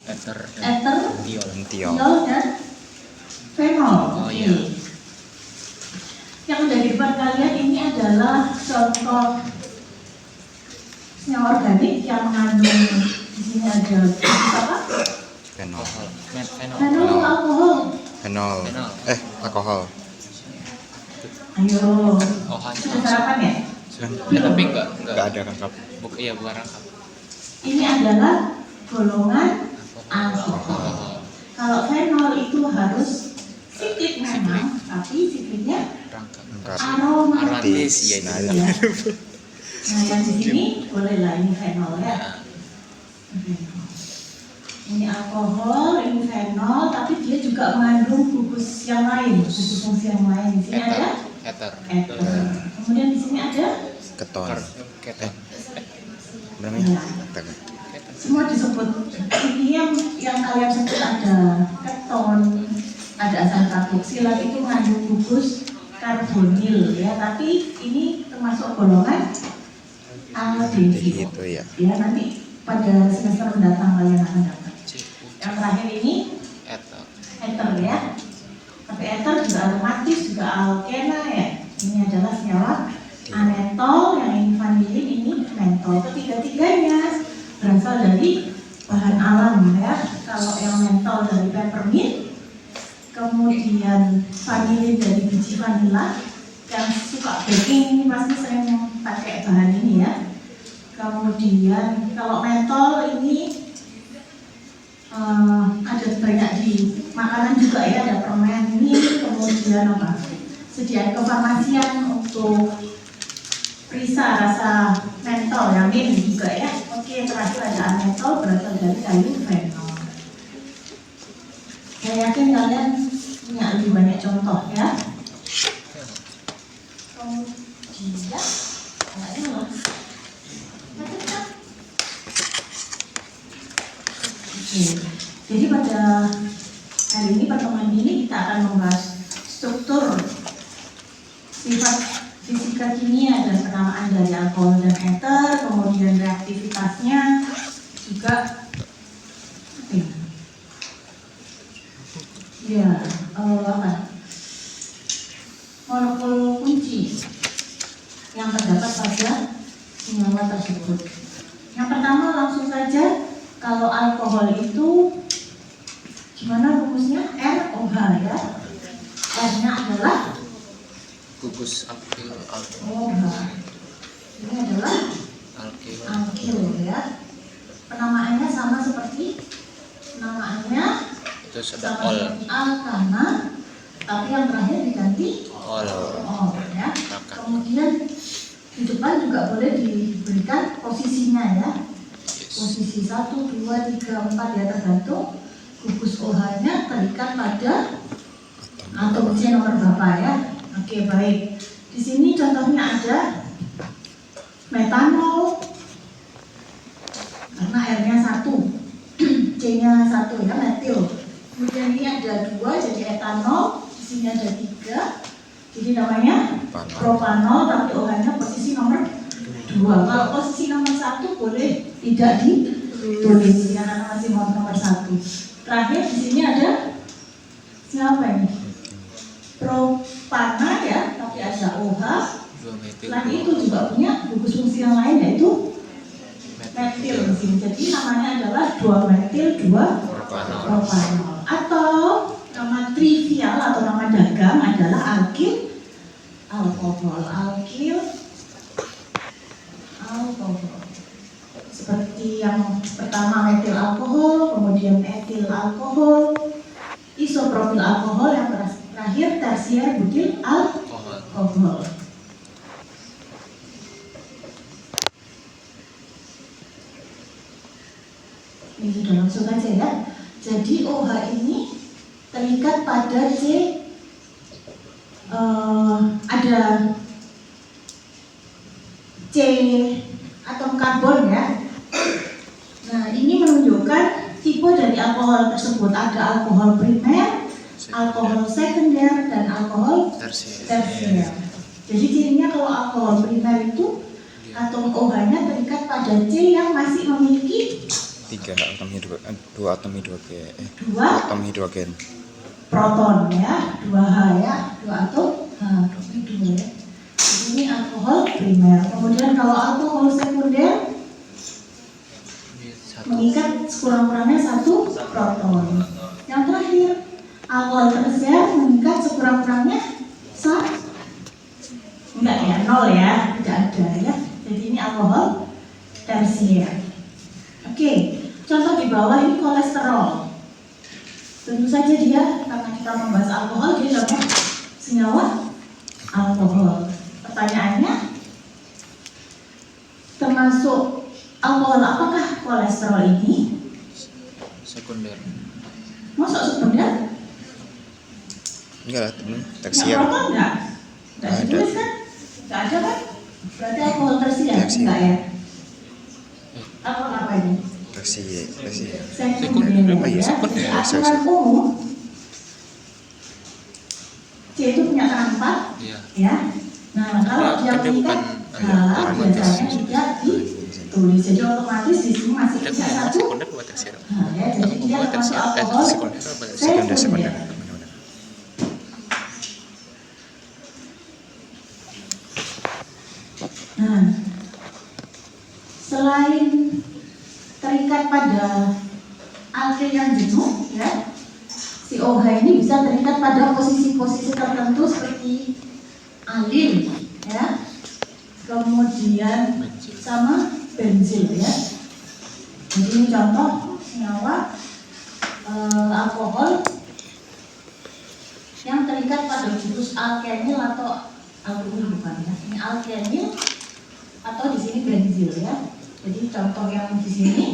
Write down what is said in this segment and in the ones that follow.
Ether, tiol, dan fenol. Oh iya. Yang dari depan kalian ini adalah contoh senyawa organik yang mengandung, di sini ada apa? fenol, Fenol, alkohol. fenol, alkohol. Ayo, Oh, sudah sarapan ya? Ya, tapi enggak ada rangkap. Iya, bukan rangkap. Ini adalah golongan alkohol. Kalau fenol itu harus sikit memang, tapi sikitnya Rangkap. aromatis. Iya, Nah, Ya. Nah, yang di sini bolehlah ini fenol ya. Ini alkohol, ini fenol, tapi dia juga mengandung gugus yang lain, gugus fungsi yang lain. Di sini ada Ether. Kemudian di sini ada keton, Keton. namanya ya. keton. Semua disebut. Ini yang kalian sebut ada keton, ada asam karboksilat itu mengandung gugus karbonil ya, tapi ini termasuk golongan aldehydo. Itu ya. Ya, nanti pada semester mendatang kalian akan dapat. Yang terakhir ini ether ya. Tapi ether juga aromatis, juga alkena ya. Ini adalah senyawa anetol, yang ini vanilin, ini mentol. Ketiga-tiganya berasal dari bahan alam ya. Kalau yang mentol dari peppermint, kemudian vanilin dari biji vanila. Yang suka baking ini pasti sering pakai bahan ini ya. Kemudian kalau mentol ini ada banyak di makanan juga ya, ada permen ini, kemudian apa? Sediaan kefarmasian untuk perisa rasa mentol yang ini juga ya. Oke, terakhir ada anetol berasal dari kayu fenol. Saya yakin kalian punya lebih banyak contoh ya. Kemudian jadi pada hari ini, pertemuan ini kita akan membahas struktur, sifat fisika kimia dan penamaan dari alkohol dan ether, kemudian reaktivitasnya juga apa? Molekul kunci yang terdapat pada senyawa tersebut. Yang pertama langsung saja, kalau alkohol itu gimana rumusnya? ROH ya. R-nya adalah Gugus alkil. OH. Ini adalah alkil ya. Penamaannya sama seperti penamaannya Itu sudah ol. alkana, tapi yang terakhir diganti Ol. ya. Kemudian di depan juga boleh diberikan posisinya ya. Posisi 1, 2, 3, 4 ya, tergantung gugus OH-nya terikat pada atom C nomor berapa ya. Oke, baik. Di sini contohnya ada metanol karena R-nya 1, C-nya 1 ya, metil. Kemudian ini ada 2 jadi etanol, di sini ada 3. Jadi namanya propanol, tapi OH-nya posisi nomor 2. Kalau posisi nomor 1 boleh tidak ditulis ya, karena masih nomor 1. Terakhir di sini ada siapa ini? Propana ya, tapi ada OH. Selain itu juga punya gugus fungsi yang lain, yaitu metil di sini. Jadi namanya adalah 2-metil-2-propanol. Atau nama trivial atau nama dagang adalah alkil alkohol. Seperti yang pertama metil alkohol, kemudian etil alkohol, isopropil alkohol, yang terakhir tersier butil alkohol. Ini sudah langsung aja ya. Jadi OH ini terikat pada C, ada C atom karbon ya. Nah, ini menunjukkan tipe dari alkohol tersebut. Ada alkohol primer, alkohol sekunder, dan alkohol tersier. Jadi cirinya kalau alkohol primer itu atom OH-nya terikat pada C yang masih memiliki 3 atom hidrogen, 2 atom hidrogen, Dua atom hidrogen. proton ya, 2H ya, 2 atom ini 2 ya. Ini alkohol primer. Kemudian kalau alkohol sekunder Ini satu. mengikat sekurang-kurangnya 1 proton. Yang terakhir, alkohol tersier mengikat sekurang-kurangnya 1. Enggak ya, 0 ya, tidak ada ya. Jadi ini alkohol tersier. Oke, contoh di bawah ini kolesterol. Tentu saja dia, karena kita membahas alkohol, dia dapat senyawa alkohol. Pertanyaannya, termasuk alkohol apakah kolesterol ini? Sekunder. Masuk sekunder? Enggak lah, Yang tersier. proton enggak? Enggak Ada. ditulis kan? Enggak ada kan? Berarti alkohol tersier? Tersier. Enggak ya? Alkohol apa ini? Tersier. Sekunder Oh iya, ya. sekunder. Aturan umum C itu punya kan 4 Iya. ya. Nah, kalau dia Kan dia mengikat bukan H aromatis. biasanya tidak ditulis. Jadi otomatis di sini masih Dia punya kan 1. sekunder buat tersier. Nah, ya, jadi dia Buat termasuk tersier. alkohol Sekunder apa? Sekunder. sekunder. Benar-benar. Nah, selain terikat pada alkil yang jenuh, ya, si OH ini bisa terikat pada posisi-posisi tertentu seperti alil, ya, kemudian Benzil. sama benzil, ya. Jadi ini contoh senyawa alkohol yang terikat pada gugus alkenil atau alkohol bukan ya, ini alkenil atau di sini benzil ya. Jadi contoh yang di sini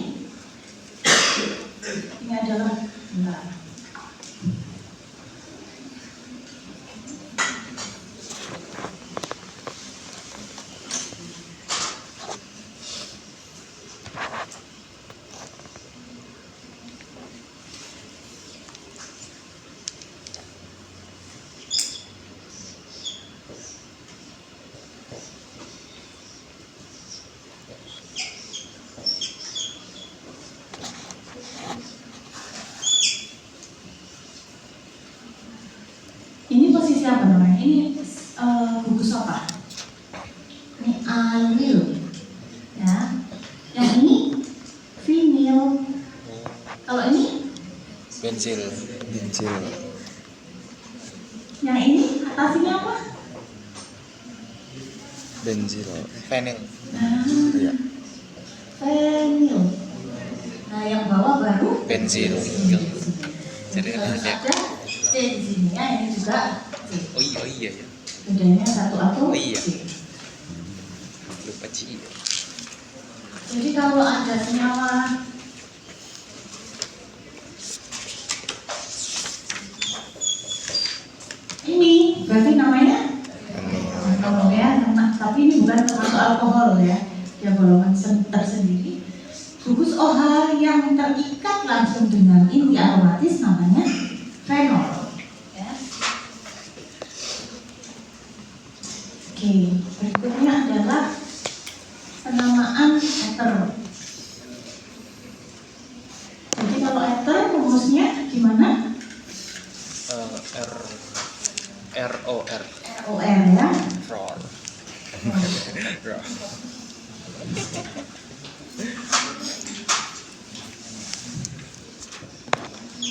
ini adalah bentar. Ini posisi apa namanya? Ini gugus apa? Ini alil, ya. Yang ini vinil. Kalau ini, Benzil. Benzil. yang ini atasnya apa? Benzil. Fenil. Nah, Iya. vinil. Nah, yang bawah baru Benzil. Jadi Harus ada. ada C di sini ya. Ini juga C. Oh iya ya. Bedanya 1 atau Oh iya. C. Lupa Ci. Jadi kalau ada senyawa ini berarti namanya alkohol ya, tapi ini bukan termasuk alkohol ya, dia golongan tersendiri. Gugus OH yang terikat langsung dengan inti aromatis namanya fenol. Ya. Oke, berikutnya adalah penamaan eter. Jadi kalau eter rumusnya gimana? ROR. ROR ya. ROR.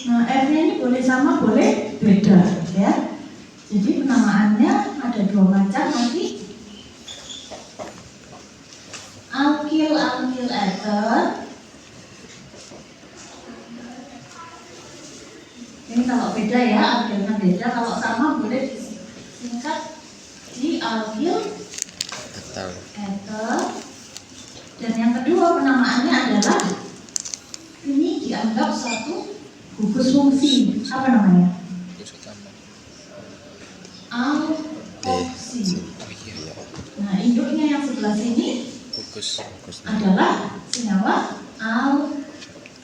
Nah, R-nya ini boleh sama, boleh beda ya. Jadi penamaannya ada 2 macam nanti. Alkil eter. Ini kalau beda ya, alkilnya beda. Kalau sama boleh disingkat di alkil Atau eter. Dan yang kedua penamaannya adalah ini dianggap satu gugus fungsi. Apa namanya? Gugus utama. Alkoksi. Oh iya. Nah, induknya yang sebelah sini Gugus. adalah senyawa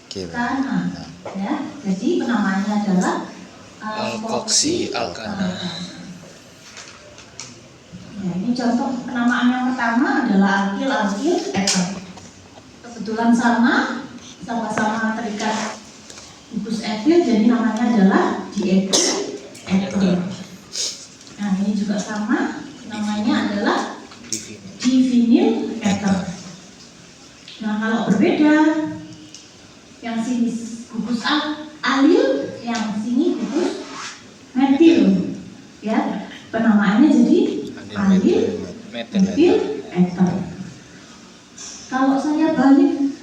Kil. alkana. Ya, jadi penamaannya adalah Alkoksi alkana. Ya, ini contoh penamaan yang pertama adalah alkil eter. Kebetulan sama sama-sama terikat gugus etil, jadi namanya adalah dietil etil. Nah ini juga sama, namanya adalah divinyl ether. Nah kalau berbeda, yang sini gugus alil, yang sini gugus metil, ya penamaannya jadi alil metil ether. Kalau saya balik,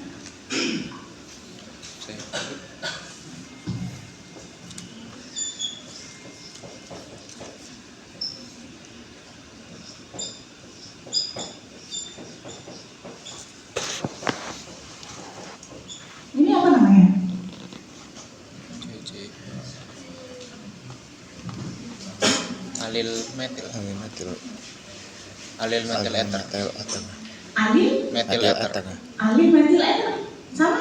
ini apa namanya? Alil metil. Alil metil. Alil metil ether. Ether. Alil Metil Alil ether. ether. alil metil ether sama?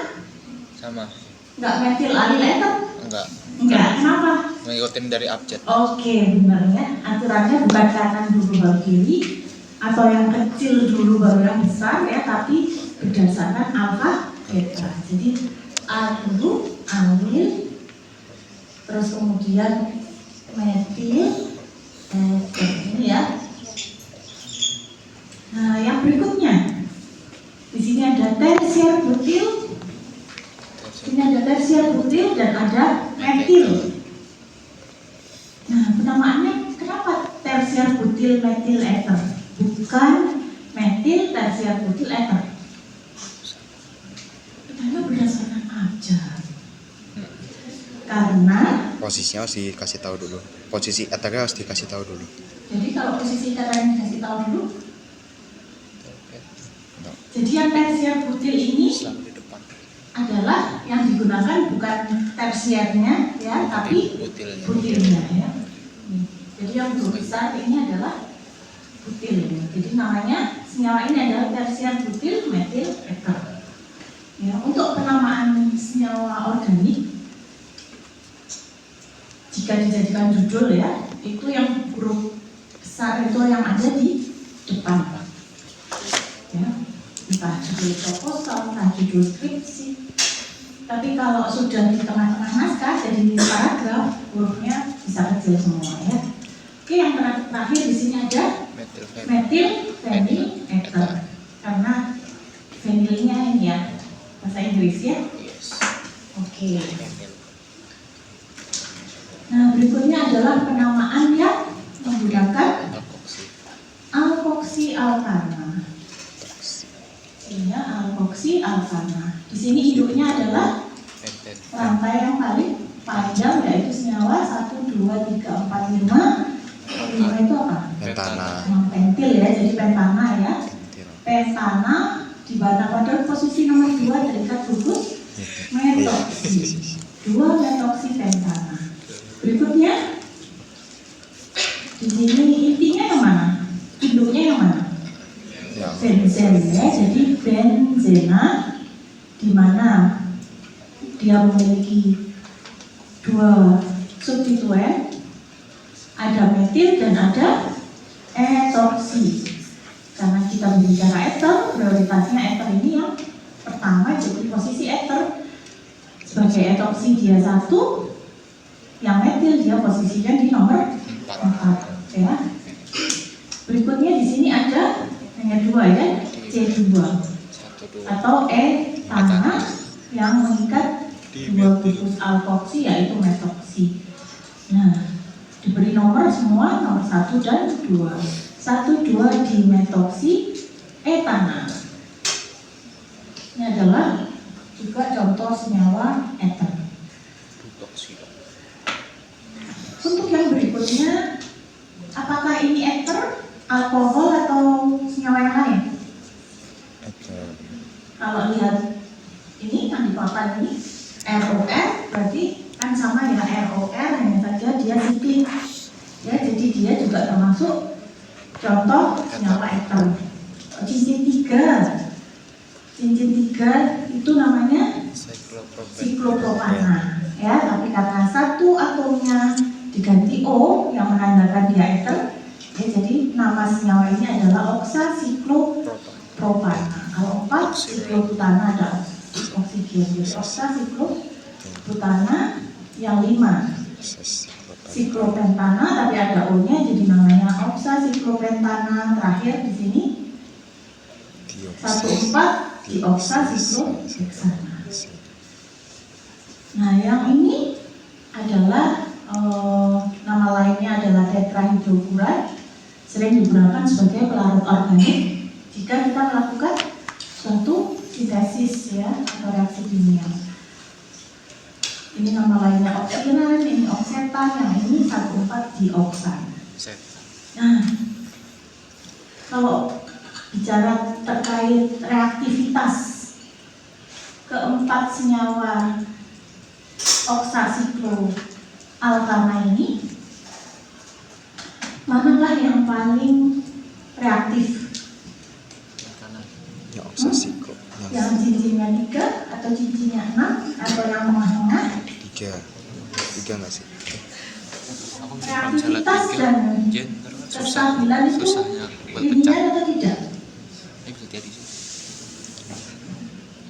Sama. Nggak metil alil ether? Enggak. Enggak, kenapa? Mengikutin dari abjad. Oke, benar ya. Aturannya bukan kanan dulu baru kiri atau yang kecil dulu baru yang besar ya, tapi berdasarkan alfa beta. Jadi A dulu, alil, terus kemudian metil, ini ya. Nah, yang berikutnya di sini ada tersier butil, ini ada tersier butil dan ada metil. Nah, penamaannya kenapa tersier butil metil ether, bukan metil tersier butil ether? Karena berdasarkan abjad. Karena Posisinya harus dikasih tahu dulu. Posisi ethernya harus dikasih tahu dulu. jadi kalau posisi kata yang dikasih tahu dulu, jadi yang tersier butil ini Selalu di depan. adalah yang digunakan bukan tersiernya ya, tapi Butilnya. butilnya ya. Jadi yang huruf besar ini adalah butil. Jadi namanya senyawa ini adalah tersier butil metil ether. Ya, untuk penamaan senyawa organik, jika dijadikan judul ya, itu yang huruf besar itu yang ada di depan. Ya, entah judul proposal, entah judul skripsi. Tapi kalau sudah di tengah-tengah naskah jadi paragraf, hurufnya bisa kecil semua ya. Oke, yang terakhir di sini ada metil fenyl ether. Karena fenilnya ini ya bahasa Inggris ya. Yes. Oke. Metil. Nah, berikutnya adalah penamaan yang menggunakan Alkoksi. alkoksi alkana. Ya, alkoksi alkana. Di sini induknya adalah Penten. rantai yang paling panjang, yaitu senyawa 1, 2, 3, 4, 5. 5 itu apa? Pentana. Pentil ya, jadi pentana ya. Pentil. Pentana di mana pada posisi nomor 2 terikat gugus metoksi. 2 metoksi pentana. Berikutnya di sini intinya yang mana? Induknya yang mana? Ya. Benzen ya, jadi benzena di mana dia memiliki 2 substituen, ada metil dan ada etoksi. Karena kita berbicara ether, prioritasnya ether ini yang pertama, jadi posisi ether sebagai etoksi dia 1, yang metil dia posisinya di nomor 4 ya. Berikutnya di sini ada hanya 2 ya, C2 atau etana yang mengikat 2 gugus alkoksi yaitu metoksi. Nah, diberi nomor semua, nomor 1 dan 2. 1, 2 di metoksi etana. Ini adalah juga contoh senyawa ether. Untuk yang berikutnya, apakah ini ether, alkohol atau senyawa yang lain? Ether. Kalau lihat ini yang di papan ini ROR, berarti kan sama ya, ROR, hanya saja dia siklik ya, jadi dia juga termasuk contoh senyawa ether. Cincin 3 itu namanya siklopropana ya, tapi karena satu atomnya diganti O yang menandakan dia ether ya, jadi nama senyawa ini adalah oksasiklo propana. Kalau 4 siklobutana ada oksigen. Jadi oksasiklobutanat. Yang 5 siklopentana, tapi ada O-nya jadi namanya oksasiklopentanat. Terakhir di sini 1,4 dioksasikloheksana. Nah, yang ini adalah nama lainnya adalah tetrahidrofuran, sering digunakan sebagai pelarut organik jika kita melakukan suatu sintesis ya atau reaksi kimia. Ini nama lainnya oksigen, ini oksetan, yang ini 1,4 dioksan. Nah, kalau bicara terkait reaktivitas keempat senyawa oksasikloalkana ini, manakah yang paling reaktif? Ya, oksasiklo. Yang cincinnya 3 atau cincinnya 6 atau yang tengah-tengah? 3 nggak sih? Reaktivitas dan kestabilan itu linear atau tidak?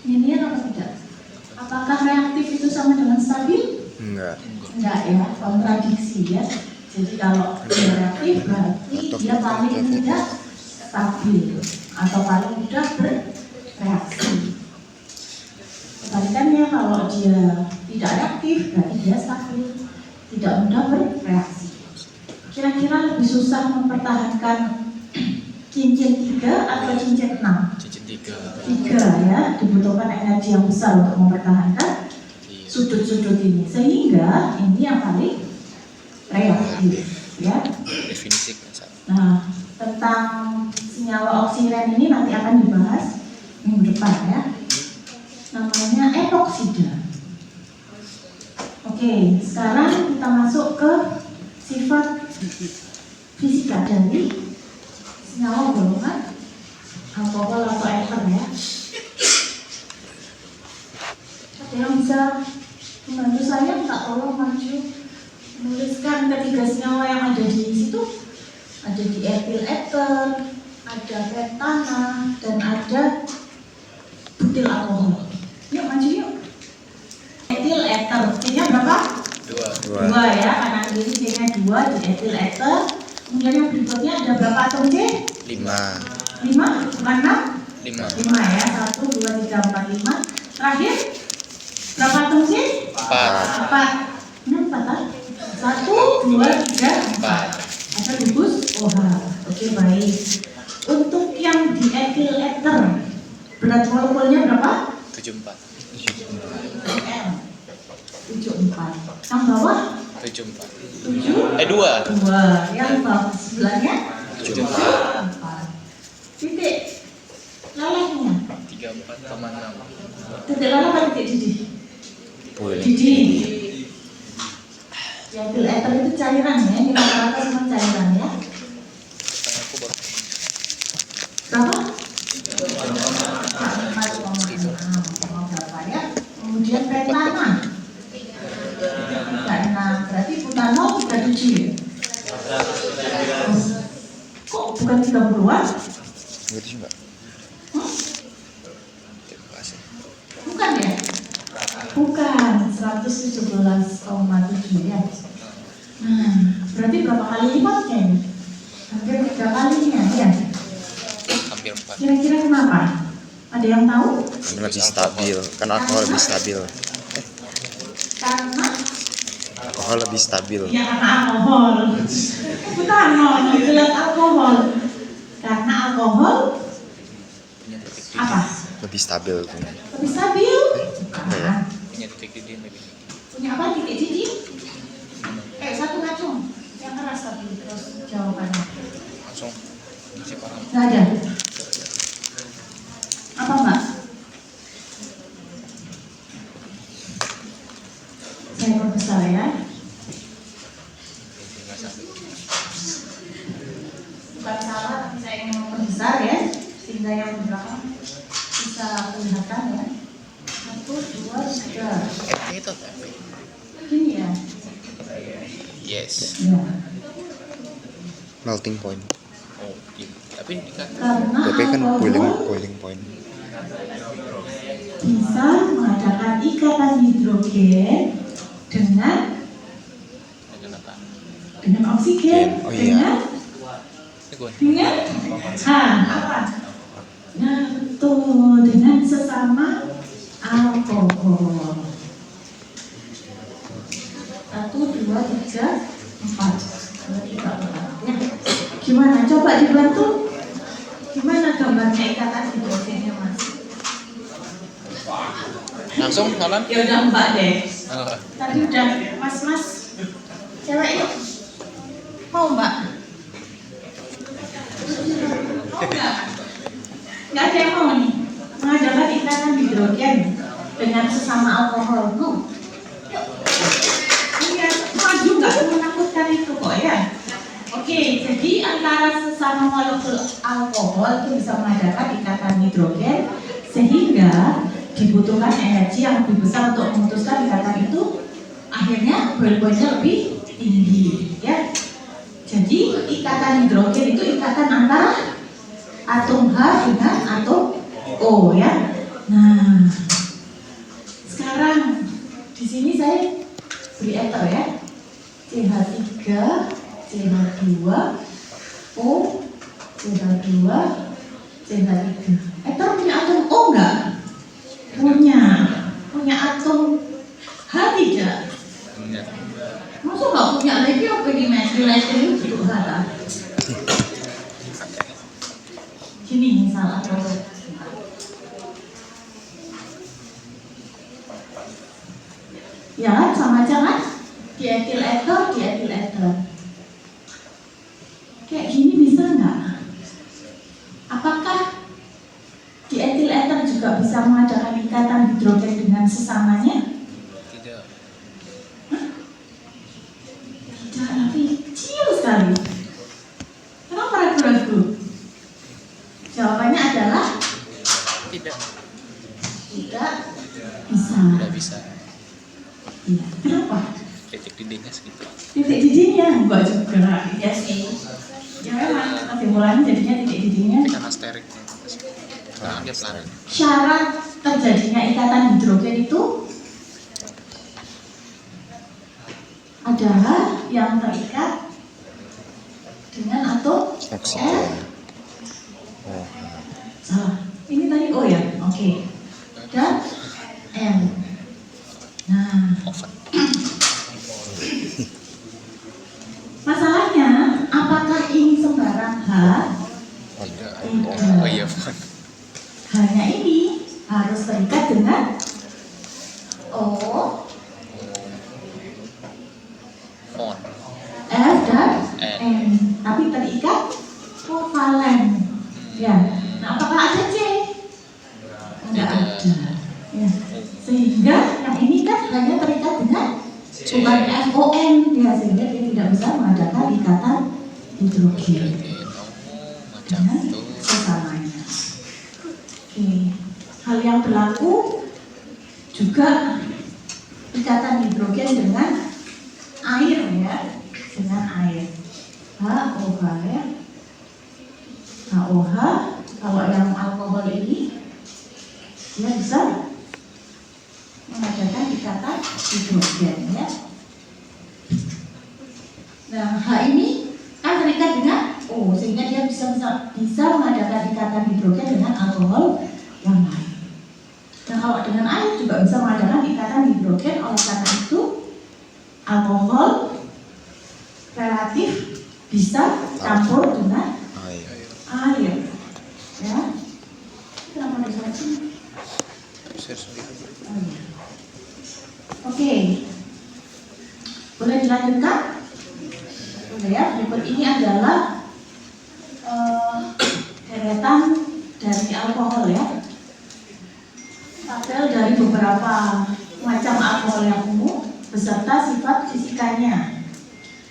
Linear atau tidak? Apakah reaktif itu sama dengan stabil? Enggak. Enggak ya, kontradiksi ya. Jadi kalau dia reaktif berarti dia paling tidak stabil atau paling mudah bereaksi. Kebalikannya, kalau dia tidak reaktif berarti dia stabil, tidak mudah bereaksi. Kira-kira lebih susah mempertahankan cincin 3 atau cincin 6? Cincin 3 ya, dibutuhkan energi yang besar untuk mempertahankan sudut-sudut ini, sehingga ini yang paling reaktif ya. Definisi kan. Nah, tentang senyawa oksigen ini nanti akan dibahas minggu depan ya. Namanya epoksida. Oke, sekarang kita masuk ke sifat fisika dari senyawa golongan alkohol atau ether ya. Ada yang bisa membantu saya minta tolong maju menuliskan ketiga senyawa yang ada di situ. Ada di etil ether, ada pentana, dan ada butil alkohol. Yuk maju yuk. Etil ether, T-nya berapa? 2 ya, kanan kiri T-nya 2 di etil ether. Kemudian yang berikutnya ada berapa atom C? 5. 5, bukan 6? 5 ya, 1, 2, 3, 4, 5. Terakhir, berapa atom C? 4. Ini 4 kan? 1, 2, 3, 4. Ada gugus OH. Oke, baik. Untuk yang di etil ether, berat molekulnya berapa? 74. 74. Yang bawah? 74. 7? 2. Yang bawah sebelahnya? 74. Titik lalainya? 34,6. Titik lalai apa titik didih? Boleh. Didih. Ya, etil ether itu cairan ya, ini rata-rata semua cairan ya. Aku baru Berapa? 4,6 berapa ya? Kemudian pentana 36, berarti butanol 37 ya? Kok bukan 30-an? Ngerti enggak? terima kasih. Bukan ya? Bukan, 117,7 ya. Nah, berarti berapa kali lipatnya ini? Hampir 3 kalinya ya. Hampir 4. Kira-kira kenapa? Ada yang tahu? Lebih stabil. Kan alkohol lebih stabil. Karena Alkohol lebih stabil. ya karena alkohol. Bukan, jelas alkohol. Karena alkohol Punya titik didih. apa? Lebih stabil. Lebih stabil. Bukan. Punya titik didih yang lebih tinggi. Punya apa? Titik didih? Satu ngacung. Yang keras tapi terus jawabannya. Langsung kasih paham. Nggak ada. Apa Mbak? Saya perbesar ya. Nggak sampai. Bukan salah, tapi saya ingin memperbesar ya, sehingga yang di belakang bisa kelihatan ya. 1, 2, 3. Itu tapi. Gini ya. Yes. Ya. Melting point. Oh, iya. Tapi ini kan Karena Tapi kan alkohol boiling point. bisa mengadakan ikatan hidrogen dengan oksigen, Oh iya. dengan apa? Nah, betul, dengan sesama alkohol. 1, 2, 3, 4. Ya. Gimana? Coba dibantu. Gimana gambarnya ikatan hidrogennya, Mas? Langsung Nolan? Ya udah Mbak deh. Oh, Tadi udah Mas. Cewek yuk. Mau Mbak? Mau nggak? Nggak ada yang mau nih. Mengadakan ikatan hidrogen dengan sesama alkohol. Yuk. Iya, maju nggak menakutkan itu kok ya. Oke, jadi antara sesama molekul alkohol itu bisa mengadakan ikatan hidrogen sehingga dibutuhkan energi yang lebih besar untuk memutuskan ikatan itu, akhirnya poin-poinnya lebih tinggi ya. Jadi ikatan hidrogen itu ikatan antara atom H dengan atom O ya. Nah, sekarang di sini saya beri ether ya. CH3, CH2, O, CH2, CH3. Ether punya atom O enggak? Punya atom H tidak? enggak. Masa nggak punya lagi apa di metil itu untuk H? Gini misal atau ya kan sama aja kan? Dietil ether. Kayak gini bisa nggak? Apakah dietil ether juga bisa mengadakan ikatan hidrogen dengan sesamanya? Tidak. Tidak, tapi kecil sekali. Kenapa ragu-ragu? Jawabannya adalah Tidak. tidak bisa. Tidak bisa. Iya. Kenapa? Titik didihnya segitu. Titik didihnya enggak juga. Ya sih. Ya memang kesimpulannya jadinya titik didihnya. Tapi karena sterik. Sekarang dia pelan. Syarat terjadinya ikatan hidrogen itu adalah yang terikat dengan atom Oksigen. Oh. salah. Ini tadi O ya, oke. Dan N. Nah, Oven. masalahnya apakah ini sembarang H? Tidak. Tidak. Oh iya, bukan. Hanya ini harus terikat dengan O, On. F dan N. N. Tapi terikat kovalen. Ya. Nah, apakah ada C? Enggak ada. Ya. Sehingga yang ini kan hanya terikat dengan bukan FON ya, sehingga dia tidak bisa mengadakan ikatan hidrogen Macam dengan itu. sesamanya. Oke. Hal yang berlaku juga ikatan hidrogen dengan air ya, dengan air. HOH ya. HOH kalau yang alkohol ini dia bisa mengadakan ikatan hidrogen ya. Nah, H ini kan terikat dengan O sehingga dia bisa mengadakan ikatan hidrogen dengan alkohol yang lain. Nah, kalau dengan air juga bisa mengadakan ikatan hidrogen, oleh karena itu alkohol relatif bisa campur dengan air. Ya. Kenapa ada sini? Oh, iya. Oke, boleh dilanjutkan? Boleh ya. Berikut ini adalah deretan dari alkohol ya. Tabel dari beberapa macam alkohol yang umum beserta sifat fisikanya.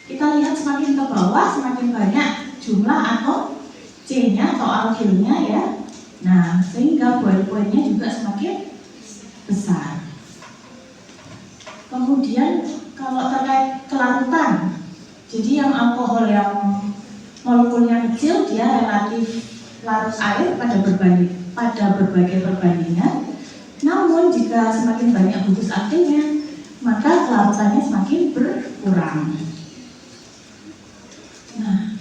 Kita lihat semakin ke bawah semakin banyak jumlah atom C-nya atau alkilnya ya. Nah, sehingga poin-poinnya juga semakin besar. Kemudian kalau terkait kelarutan, jadi yang alkohol yang molekulnya kecil dia relatif larut air pada berbagai perbandingan. Namun jika semakin banyak bungkus aktifnya, maka kelarutannya semakin berkurang. Nah,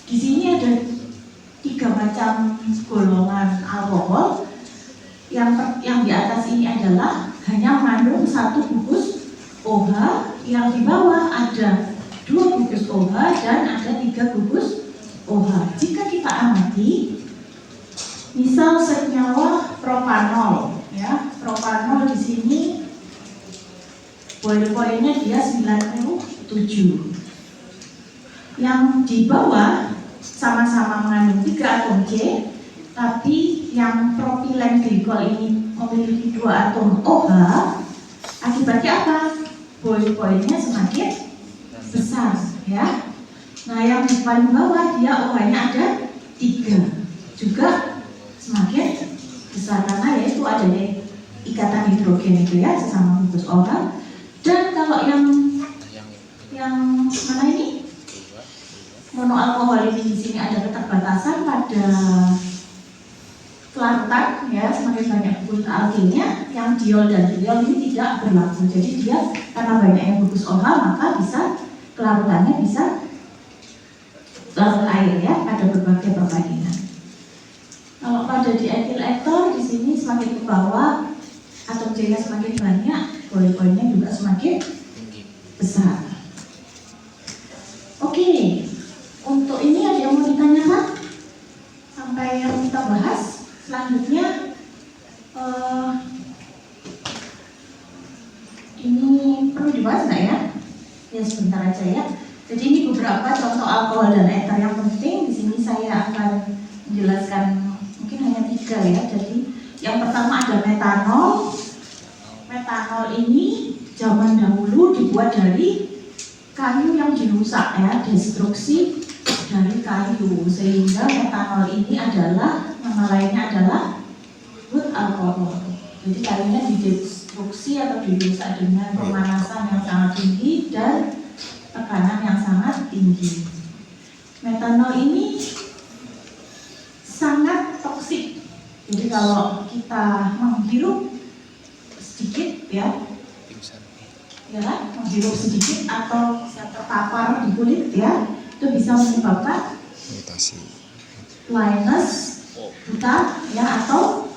di sini ada 3 macam golongan alkohol. Yang di atas ini adalah hanya mengandung 1 bungkus OH, yang di bawah ada 2 bungkus OH dan ada 3 bungkus OH. Jika kita amati, misal senyawa propanol, ya, propanol di sini poin-poinnya dia 97. Yang di bawah sama-sama mengandung 3 atom C, tapi yang propilen glikol ini memiliki 2 atom OH. Akibatnya apa? Poin-poinnya semakin besar, ya. Nah, yang di paling bawah dia OH-nya ada 3, juga semakin besar karena yaitu ada ikatan hidrogen itu ya, sesama bungkus OH. Dan kalau yang mana ini? Monoalkohol ini di sini ada keterbatasan pada kelarutan, ya, semakin banyak bungkus alkilnya. Yang diol dan diol ini tidak berlaku. Jadi dia karena banyaknya bungkus OH maka bisa kelarutannya bisa larut air, ya, pada berbagai perbandingan. Kalau pada dietil etor di sini semakin ke bawah atom C-nya semakin banyak, poin-poinnya juga semakin besar. Oke, untuk ini ada yang mau ditanyakan sampai yang kita bahas selanjutnya. Ini perlu dibahas nggak ya? Ya sebentar aja ya. Jadi ini beberapa contoh alkohol dan eter yang penting. Di sini saya akan menjelaskan mungkin hanya 3 ya. Jadi yang pertama ada metanol. Metanol ini zaman dahulu dibuat dari kayu yang dirusak, ya, destruksi dari kayu, sehingga metanol ini adalah nama lainnya adalah wood alcohol. Jadi kayunya didestruksi atau dirusak dengan pemanasan yang sangat tinggi dan tekanan yang sangat tinggi. Metanol ini sangat toksik. Jadi kalau kita menghirup sedikit, ya, menghirup sedikit atau terpapar di kulit, ya, itu bisa menyebabkan iritasi, blindness, buta, ya, atau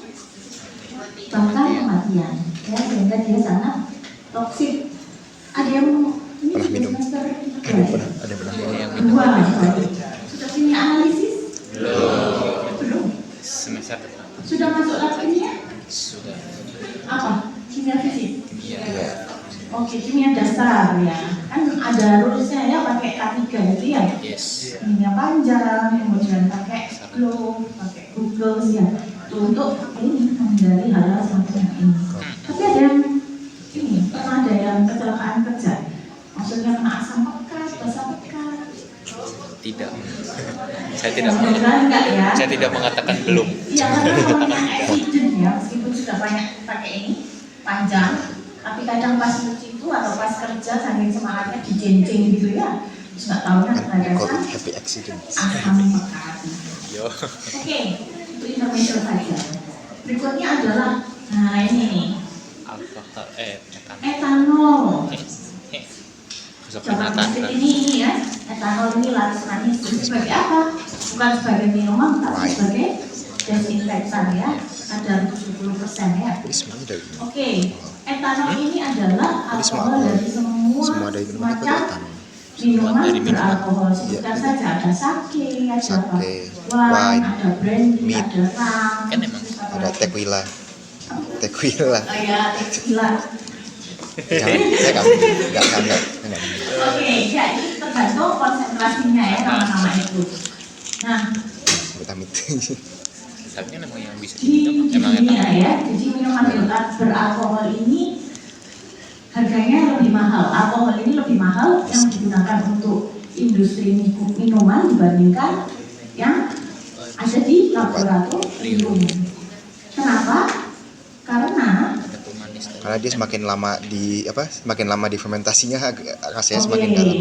bahkan kematian, ya, sehingga dia sangat toksik. Ada yang ini pernah minum? semester Ada pernah minum? 2. Sudah punya analisis? Belum. Semester depan. Sudah masuk lab kimia? Sudah. Apa? Kimia fisik? Iya. Oke, kimia dasar, ya. Kan ada rulesnya, ya, pakai K3 itu ya. Yes. Kimia panjang, kemudian pakai Glow, pakai Google, ya. Itu untuk ini menghindari hal-hal semacam ini. Tapi ada yang ini, pernah ada yang kecelakaan kerja. Maksudnya kena asam pekat, basah pekat. Tidak. Saya tidak. Mudah-mudahan enggak, ya. Saya tidak mengatakan belum. Iya, karena namanya accident, ya, meskipun sudah banyak pakai ini panjang, tapi kadang pas nyuci itu atau pas kerja saking semangatnya dijenceng gitu, ya, terus nggak tahu kan ada happy accident. asam pekat. Yo. Oke, itu intermezzo saja. Berikutnya adalah, nah ini nih, Alkohol, etanol. Coba Coba ini ya, etanol ini laras manis. Sebagai apa? Bukan sebagai minuman, tapi sebagai desinfektan, ya. Ada 70% ya. Jadi semuanya dari ini. Oke, etanol ini adalah alkohol dari semua dari minuman macam etanol. minuman Dari minuman. beralkohol. Sebutkan saja ada sake, ada apa? Sake, Wine, wine, ada brandy, meat. ada rum. Kan emang terus apa Ada lagi? tequila. Tequila. Oh ya, tequila. Saya enggak. Oke, ya ini tergantung konsentrasinya, ya, nama-nama itu. Nah, Vitamin. tapi kan emang yang bisa di diminum emang dunia, etanol. ya, jadi minuman beralkohol ini harganya lebih mahal. Alkohol ini lebih mahal yang digunakan untuk industri minuman dibandingkan yang ada di laboratorium. Kenapa? Karena Ada pemanis tadi. Karena dia semakin lama di fermentasinya rasanya semakin dalam.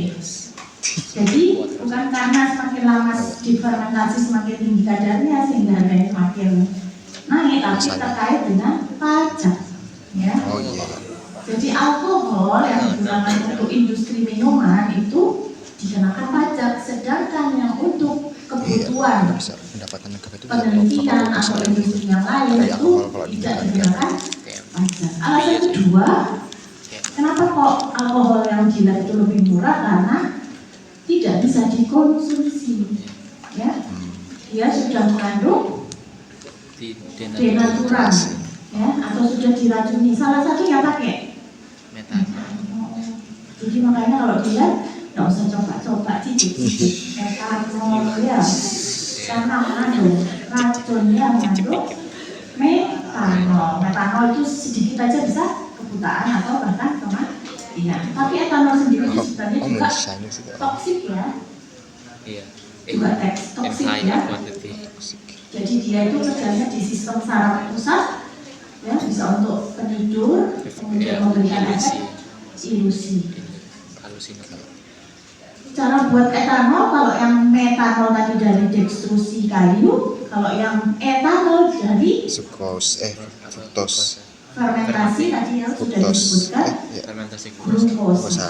Jadi bukan karena semakin lama difermentasi semakin tinggi kadarnya sehingga harganya semakin naik, tapi terkait dengan pajak. ya. Oh iya. Jadi alkohol yang digunakan untuk industri minuman itu dikenakan pajak, sedangkan yang untuk kebutuhan Bisa pendapatan negara itu bisa penelitian atau industri yang lain dari itu alkohol kalau tidak digunakan. dikenakan pajak. Alasan kedua, kenapa kok alkohol yang gila itu lebih murah? Karena tidak bisa dikonsumsi, ya. Dia sudah mengandung denaturan, ya, atau sudah diracuni. Salah satunya pakai metanol. Jadi makanya kalau dilihat nggak usah coba-coba cicip-cicip metanol ya, karena mengandung racunnya mengandung metanol. Metanol itu sedikit aja bisa kebutaan atau bahkan kematian. Tapi etanol sendiri itu sebenarnya juga toksik ya. Iya. Juga toksik ya. Jadi dia itu kerjanya di sistem saraf pusat, ya, bisa untuk penidur, kemudian memberikan efek ilusi. Cara buat etanol, kalau yang metanol tadi dari dekstrusi kayu, kalau yang etanol dari fruktos. fermentasi tadi yang sudah disebutkan glukosa.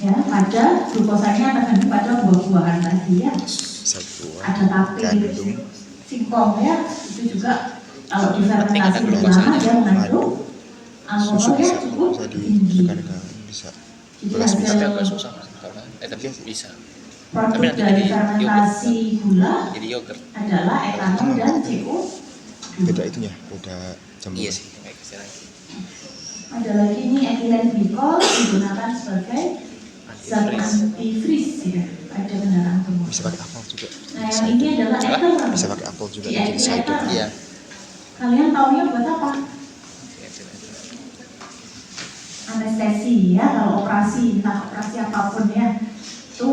Ya, pada glukosanya terkandung pada buah-buahan tadi ya. Ada tapir, singkong ya, itu juga kalau difermentasi bersama dia mengandung alkohol yang cukup tinggi. Jadi hasil tapi bisa. produk dari fermentasi gula Jadi yogurt. adalah etanol dan CO2. Beda itunya, beda jam. Iya sih, kayak istilahnya. Ada lagi ini etilen glikol digunakan sebagai zat antifreeze ya pada kendaraan bermotor. Bisa pakai apel juga. Nah yang ini adalah ether. Bisa pakai apel juga Di jadi cider. ether. Iya. Kalian taunya buat apa? Anestesi ya, kalau operasi, entah operasi apapun ya, itu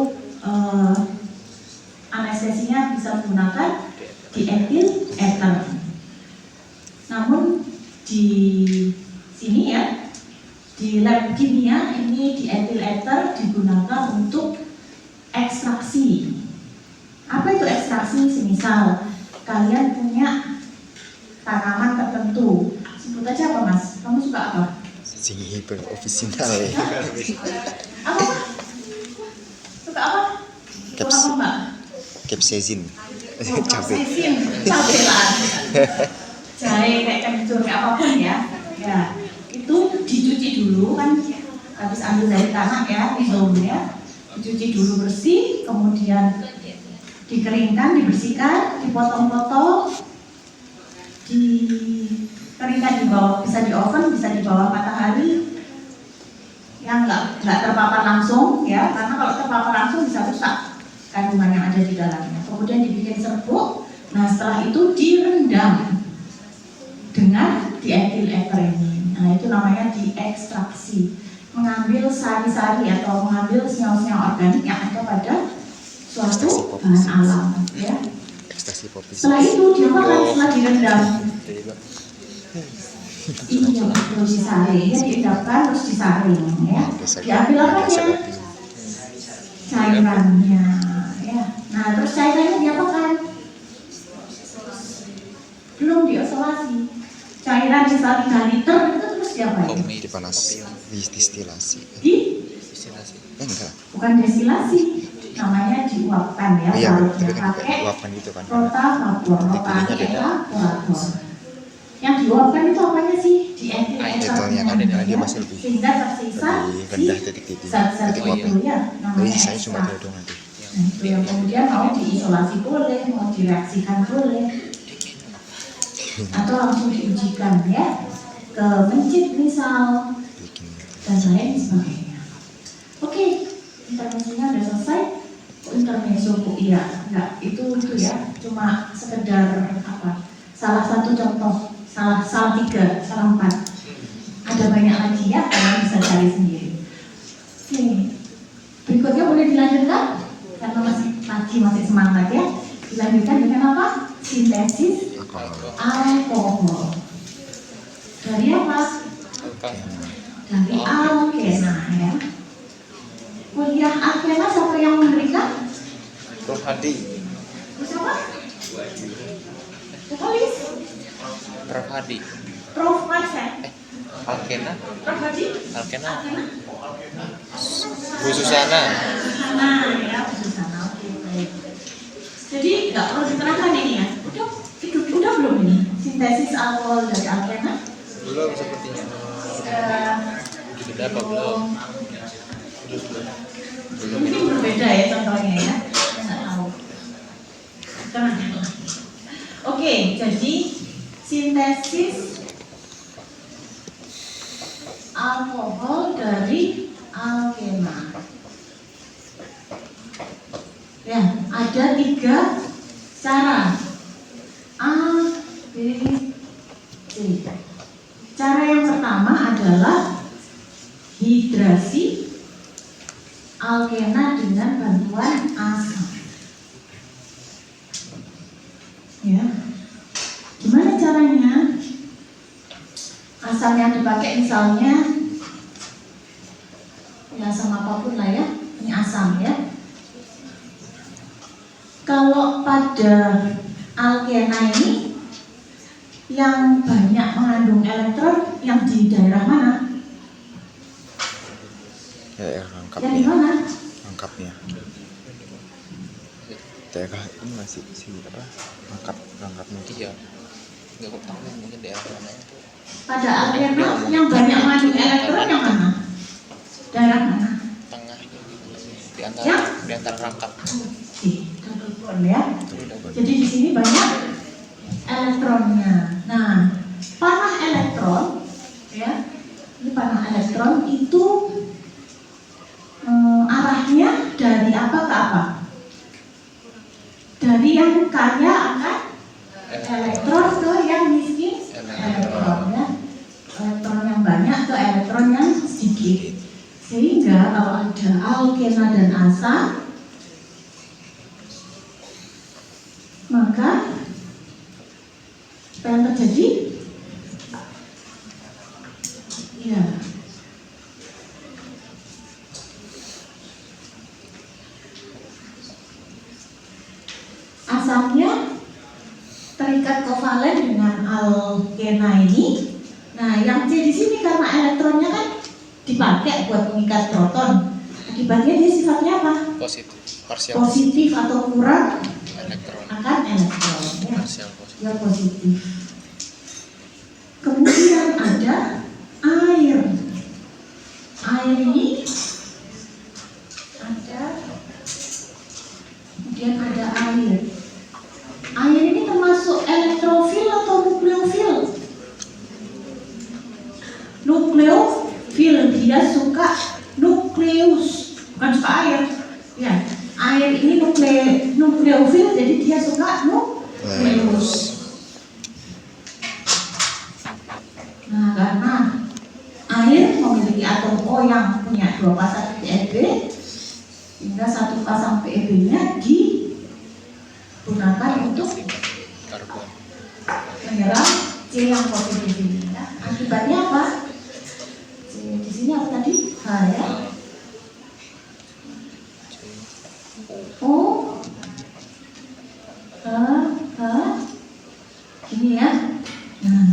anestesinya bisa menggunakan dietil ether. Namun di sini ya, di lab kimia ini dietil ether digunakan untuk ekstraksi. Apa itu ekstraksi? Semisal kalian punya tanaman tertentu, sebut aja apa mas? Kamu suka apa? Sing hiper officinal ya. Apa? Suka apa? Suka apa mbak? Capsaicin. Cabai. Capsaicin, cabai lah. Jahe kayak kencur kayak apapun ya. Ya, itu dicuci dulu kan, habis ambil dari tanah ya, rhizomnya, dicuci dulu bersih, kemudian dikeringkan, dibersihkan, dipotong-potong, dikeringkan di bawah, bisa di oven, bisa di bawah matahari, yang nggak terpapar langsung ya, karena kalau terpapar langsung bisa rusak kandungan yang ada di dalamnya. Kemudian dibikin serbuk. Nah setelah itu direndam dengan dietil ether ini. Nah itu namanya diekstraksi, mengambil sari-sari atau mengambil senyawa-senyawa organik yang ada pada suatu bahan alam ya. Setelah itu diapakan setelah direndam? Iya betul, disaring ya, diendapkan terus disaring ya. Diambil apanya? Cairannya ya. Nah terus cairannya diapakan? Belum diisolasi. Cairan misal 3 liter itu terus diapain? Dipanas, distilasi. Enggak. Bukan destilasi, namanya diuapkan ya. Iya, Kalau tapi dia kan pakai uapan gitu kan. rotavapor, evaporator. Yang diuapkan itu apanya sih? Dietil Ethelnya kan dia masih lebih sehingga tersisa rendah titik-titik zat-zat titik itu uapnya. ya. Jadi Namanya sisanya cuma ekstrak. ada doang nanti. Nah, itu yang kemudian mau diisolasi boleh, mau direaksikan boleh, atau langsung diujikan ya ke mencit misal dan lain sebagainya. Oke, intermezzonya udah selesai. Intermezzo bu, iya, enggak itu ya, cuma sekedar apa? Salah satu contoh, salah 3, salah 4. Ada banyak lagi ya, kalian bisa cari sendiri. Oke, berikutnya boleh dilanjutkan karena masih semangat ya. Dilanjutkan dengan apa? Sintesis alkohol. Dari apa? Dari alkena ya. Kuliah alkena siapa yang memberikan? Prof Hadi. Siapa? Tulis. Prof Hadi. Prof Marcel. Alkena, Prof Haji? Alkena, Alkena? Bu Susana. Susana ya, Susana. Oke, baik. Jadi nggak perlu diterangkan ini ya. Udah belum ini? Sintesis alkohol dari alkena? Belum sepertinya. Sudah apa belum? Mungkin berbeda ya contohnya ya. Saya nggak tahu. Tenang. Oke, jadi sintesis alkohol dari alkena. Ya, ada 3 cara. A, B, C. Cara yang pertama adalah hidrasi alkena dengan bantuan asam. Ya, gimana caranya? Asam yang dipakai misalnya, ya asam apapun lah ya, ini asam ya. Kalau pada alkena ini yang banyak mengandung elektron yang di daerah mana? Ya, Yang di rangkapnya. mana? Rangkapnya. Daerah ini masih apa? Rangkapnya. Iya. Nggak kok tahu mungkin daerah mana itu. Pada alkena yang banyak mengandung elektron yang mana? Daerah mana? Tengah di Ya? antara rangkap. Oke, double bond ya. Jadi di sini banyak elektronnya. Nah, panah elektron, ya, ini panah elektron itu arahnya dari apa ke apa? Dari yang kaya akan elektron ke yang miskin elektron, ya. Elektron yang banyak ke elektron yang sedikit. Sehingga kalau ada alkena dan asam, maka apa yang terjadi? Ya, asamnya terikat kovalen dengan alkena ini. Nah, yang C di sini karena elektronnya kan dipakai buat mengikat proton. Akibatnya dia sifatnya apa? Positif, parsial Positif atau kurang elektron, akan elektron. Ya. parsial positif. Ya positif. Kemudian ada air. Air ini ada. Kemudian ada air. Air ini termasuk elektrofil atau nukleofil? Nukleofil, dia suka nukleus, bukan suka air. Ya, air ini nukleofil, jadi dia suka nukleus. Nah, karena air memiliki atom O yang punya 2 pasang PeB, sehingga 1 pasang PeB-nya digunakan untuk Karbon. menyerang C yang positif ini. Ya. Akibatnya apa? C di sini apa tadi? H ya. O, H, ini ya. Nah,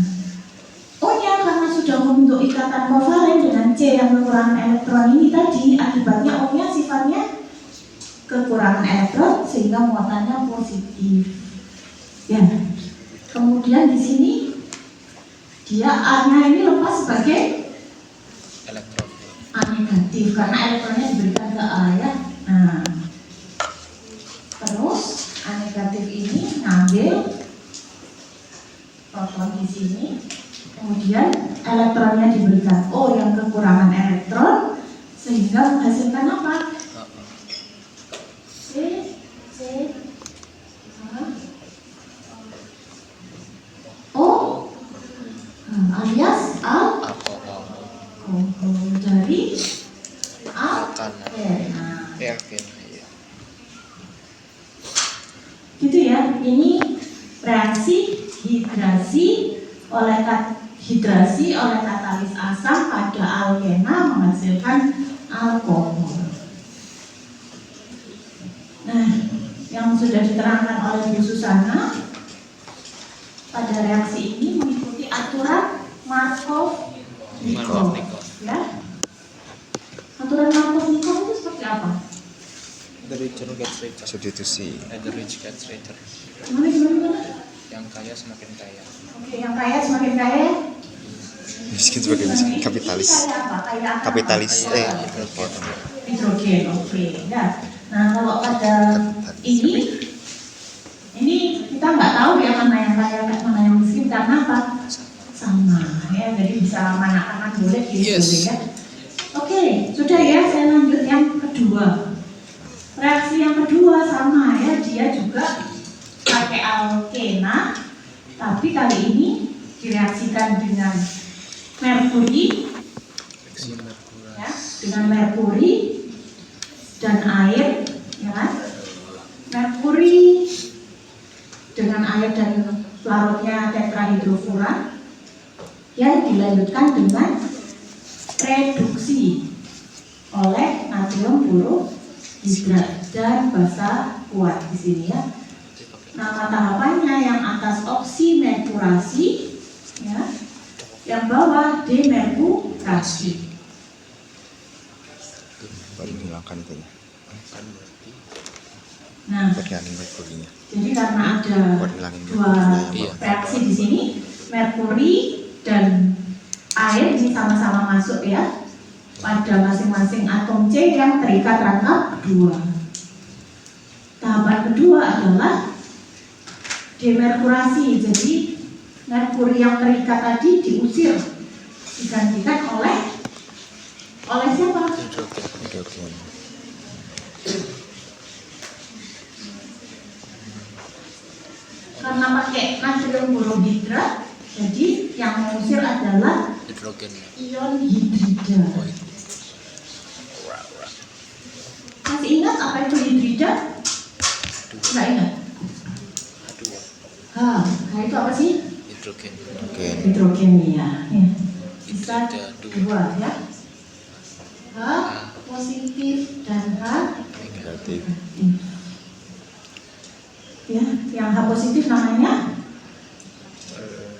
O-nya karena sudah membentuk ikatan kovalen dengan C yang kekurangan elektron ini tadi, akibatnya O-nya sifatnya kekurangan elektron sehingga muatannya positif. Ya. Kemudian di sini dia A-nya ini lepas sebagai Elektron. A negatif karena elektronnya diberikan ke A ya. Nah, terus A negatif ini ngambil proton di sini, kemudian elektronnya diberikan O yang kekurangan elektron sehingga menghasilkan apa? C, H, O, alias Alkohol. alkohol dari Alkana. alkena. Alkena. Iya. Gitu ya, ini reaksi hidrasi oleh katalis asam pada alkena menghasilkan alkohol. Nah, yang sudah diterangkan oleh Bu Susana pada reaksi ini mengikuti aturan Markov di Markov. Ya. Aturan Markov-Nikov itu seperti apa? The richer gets richer. Substitusi. And the rich gets richer. Gimana? Yang kaya semakin kaya. Oke, yang kaya semakin kaya. Miskin semakin miskin. Kapitalis. Ini kaya apa? Kaya apa? Kapitalis. Hidrogen. Oke. Ya. Nah, kalau pada ini kita nggak tahu ya mana yang kaya, mana yang miskin karena apa? Sama ya. Jadi bisa mana kanan boleh, kiri boleh ya. Oke, sudah ya. Saya lanjut yang kedua. Reaksi yang kedua sama ya. Dia juga pakai alkena, tapi kali ini direaksikan dengan merkuri, ya, dengan merkuri dan air, ya kan? Merkuri dengan air dan larutnya tetrahidrofuran yang dilanjutkan dengan reduksi oleh natrium fluorohidrat dan basa kuat di sini ya. Nama tahapannya yang atas oksimerkurasi, ya, yang bawah demerkurasi. Baru menghilangkan itu ya. Nah, Hilangin merkurinya. jadi karena ada Buat hilangin dua merkurinya yang reaksi di sini, merkuri dan air ini sama-sama masuk ya pada masing-masing atom C yang terikat rangkap 2. Tahapan kedua adalah demerkurasi. Jadi merkuri yang terikat tadi diusir, digantikan oleh siapa? Hidrogen. Karena pakai natrium fluorohidrat, jadi yang mengusir adalah Hidrogen. ion hidrida. Masih ingat apa itu hidrida? Nggak ingat? H itu apa sih? Hidrogen. Hidrogen ya. Bisa Hidrida 2 ya. H positif dan H Negatif. ya. Yang H positif namanya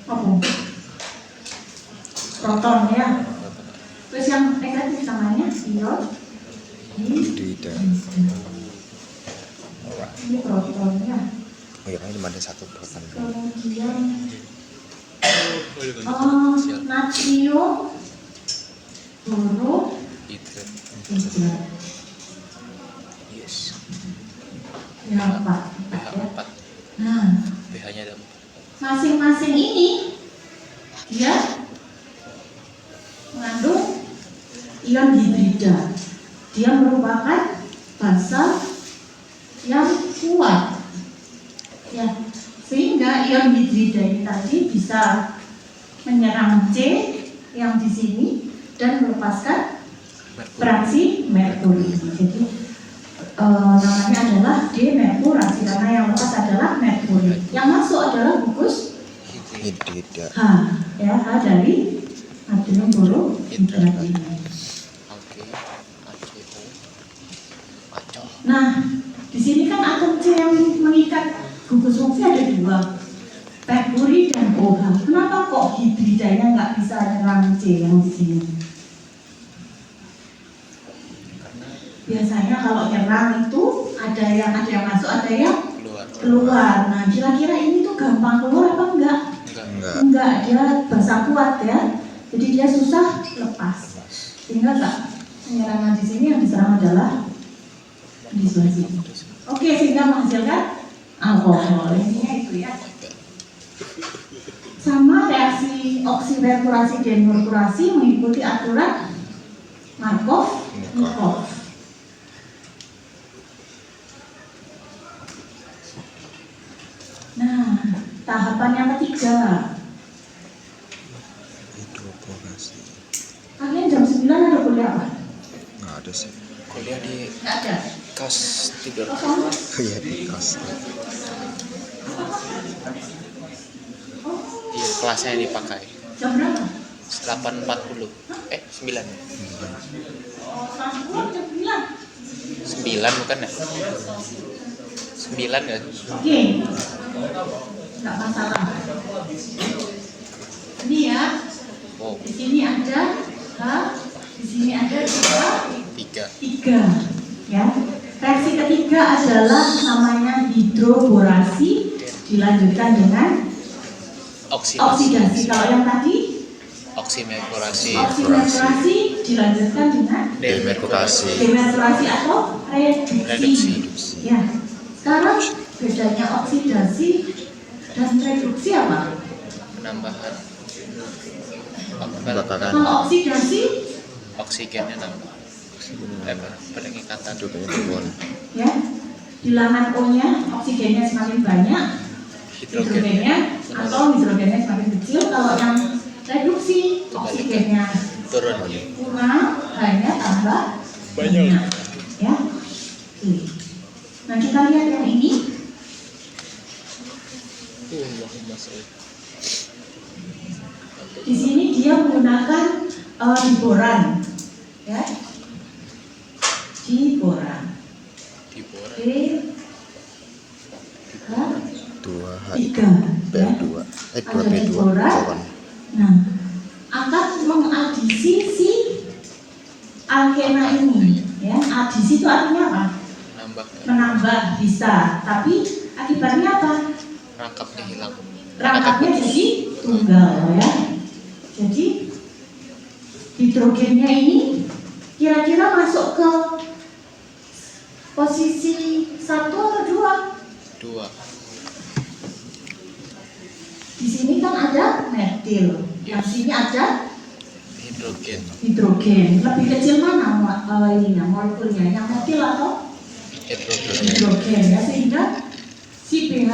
apa? Proton ya. Terus yang negatif namanya ion Hidrida. ini proton ya. Oh ya, kan cuma ada satu proton. Kemudian natrium fluorohidrat Hidrat. Yes. ya 4 pH ya. 4. Nah, pH-nya ada 4. masing-masing ini dia mengandung ion hidrida. Dia merupakan basa yang kuat ya, sehingga ion hidrida ini tadi bisa menyerang C yang di sini dan melepaskan fraksi merkuri. Jadi namanya adalah demerkurasi karena yang lepas adalah merkuri. Yang masuk adalah gugus Hidrida. H, ya, H dari natrium fluorohidrat ini. Oke. HCO. Nah, di sini kan atom C yang mengikat gugus fungsi ada 2, merkuri dan OH. Kenapa kok hidridanya nggak bisa nyerang C yang di sini? Biasanya kalau nyerang itu ada yang masuk, ada yang keluar. Nah, kira-kira ini tuh gampang keluar apa enggak? Enggak, dia basa kuat ya. Jadi dia susah lepas. Sehingga enggak penyerangan di sini, yang diserang adalah di sebelah sini. Oke, sehingga menghasilkan alkohol. Intinya itu ya. Sama reaksi oksimerkurasi dan merkurasi mengikuti aturan Markov-Nikov. Nah, tahapan yang ketiga. Hidroporasi. Kalian jam 9 ada kuliah apa? Nggak ada sih. Kuliah di Nggak ada. kas tidur. Kosong. Oh iya, di kos. Iya, kelasnya yang dipakai. Jam berapa? 8.40. 9. Oh, transport jam 9. 9 bukan ya? 9 kan? Oke. Nggak masalah. Ini ya. Oh, Di sini ada Di sini ada Tiga. tiga, ya. Reaksi ketiga adalah namanya hidroborasi, dilanjutkan dengan oksidasi. Kalau yang tadi Oksimetrasi. oksimetrasi dilanjutkan dengan Demerkurasi. denaturasi atau reduksi. Ya. Sekarang bedanya oksidasi dan reduksi apa? Penambahan Pembakaran. Kalau oksidasi, oksigennya nambah. Peningkatan. Contohnya turun. ya, bilangan O-nya oksigennya semakin banyak, hidrogennya atau hidrogennya semakin kecil. Kalau yang reduksi, oksigennya Turun. kurang, hanya tambah banyak. Ya. Oke. Nah, kita lihat yang ini. Di sini dia menggunakan diboran, ya, diboran. Diboran. Dua H 3 ya. P2 Ada 2P2 diboran. kawan. Nah, akan mengadisi si alkena ini, ya. Adisi itu artinya apa? Menambah bisa, tapi akibatnya apa? Rangkapnya hilang. Rangkapnya jadi tunggal, ya. Jadi hidrogennya ini kira-kira masuk ke posisi 1 atau 2? Dua. Di sini kan ada metil, yang sini ada Hidrogen. hidrogen. Lebih kecil mana molekulnya? Yang metil atau Hidrogen. hidrogen, ya, sehingga si pH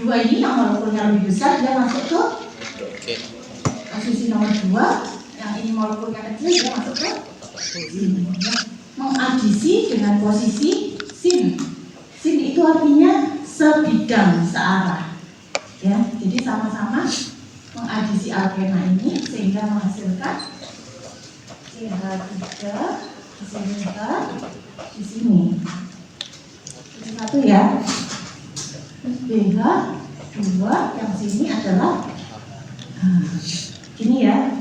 2 ini yang molekulnya lebih besar dia masuk ke Hidrogen. posisi nomor 2, yang ini molekulnya kecil dia masuk ke sini, ya. Mengadisi dengan posisi sin. Sin itu artinya sebidang, searah, ya. Jadi sama-sama mengadisi alkena ini sehingga menghasilkan CH3 di sini H di sini. Ini satu, ya. BH 2 yang sini adalah ini, ya.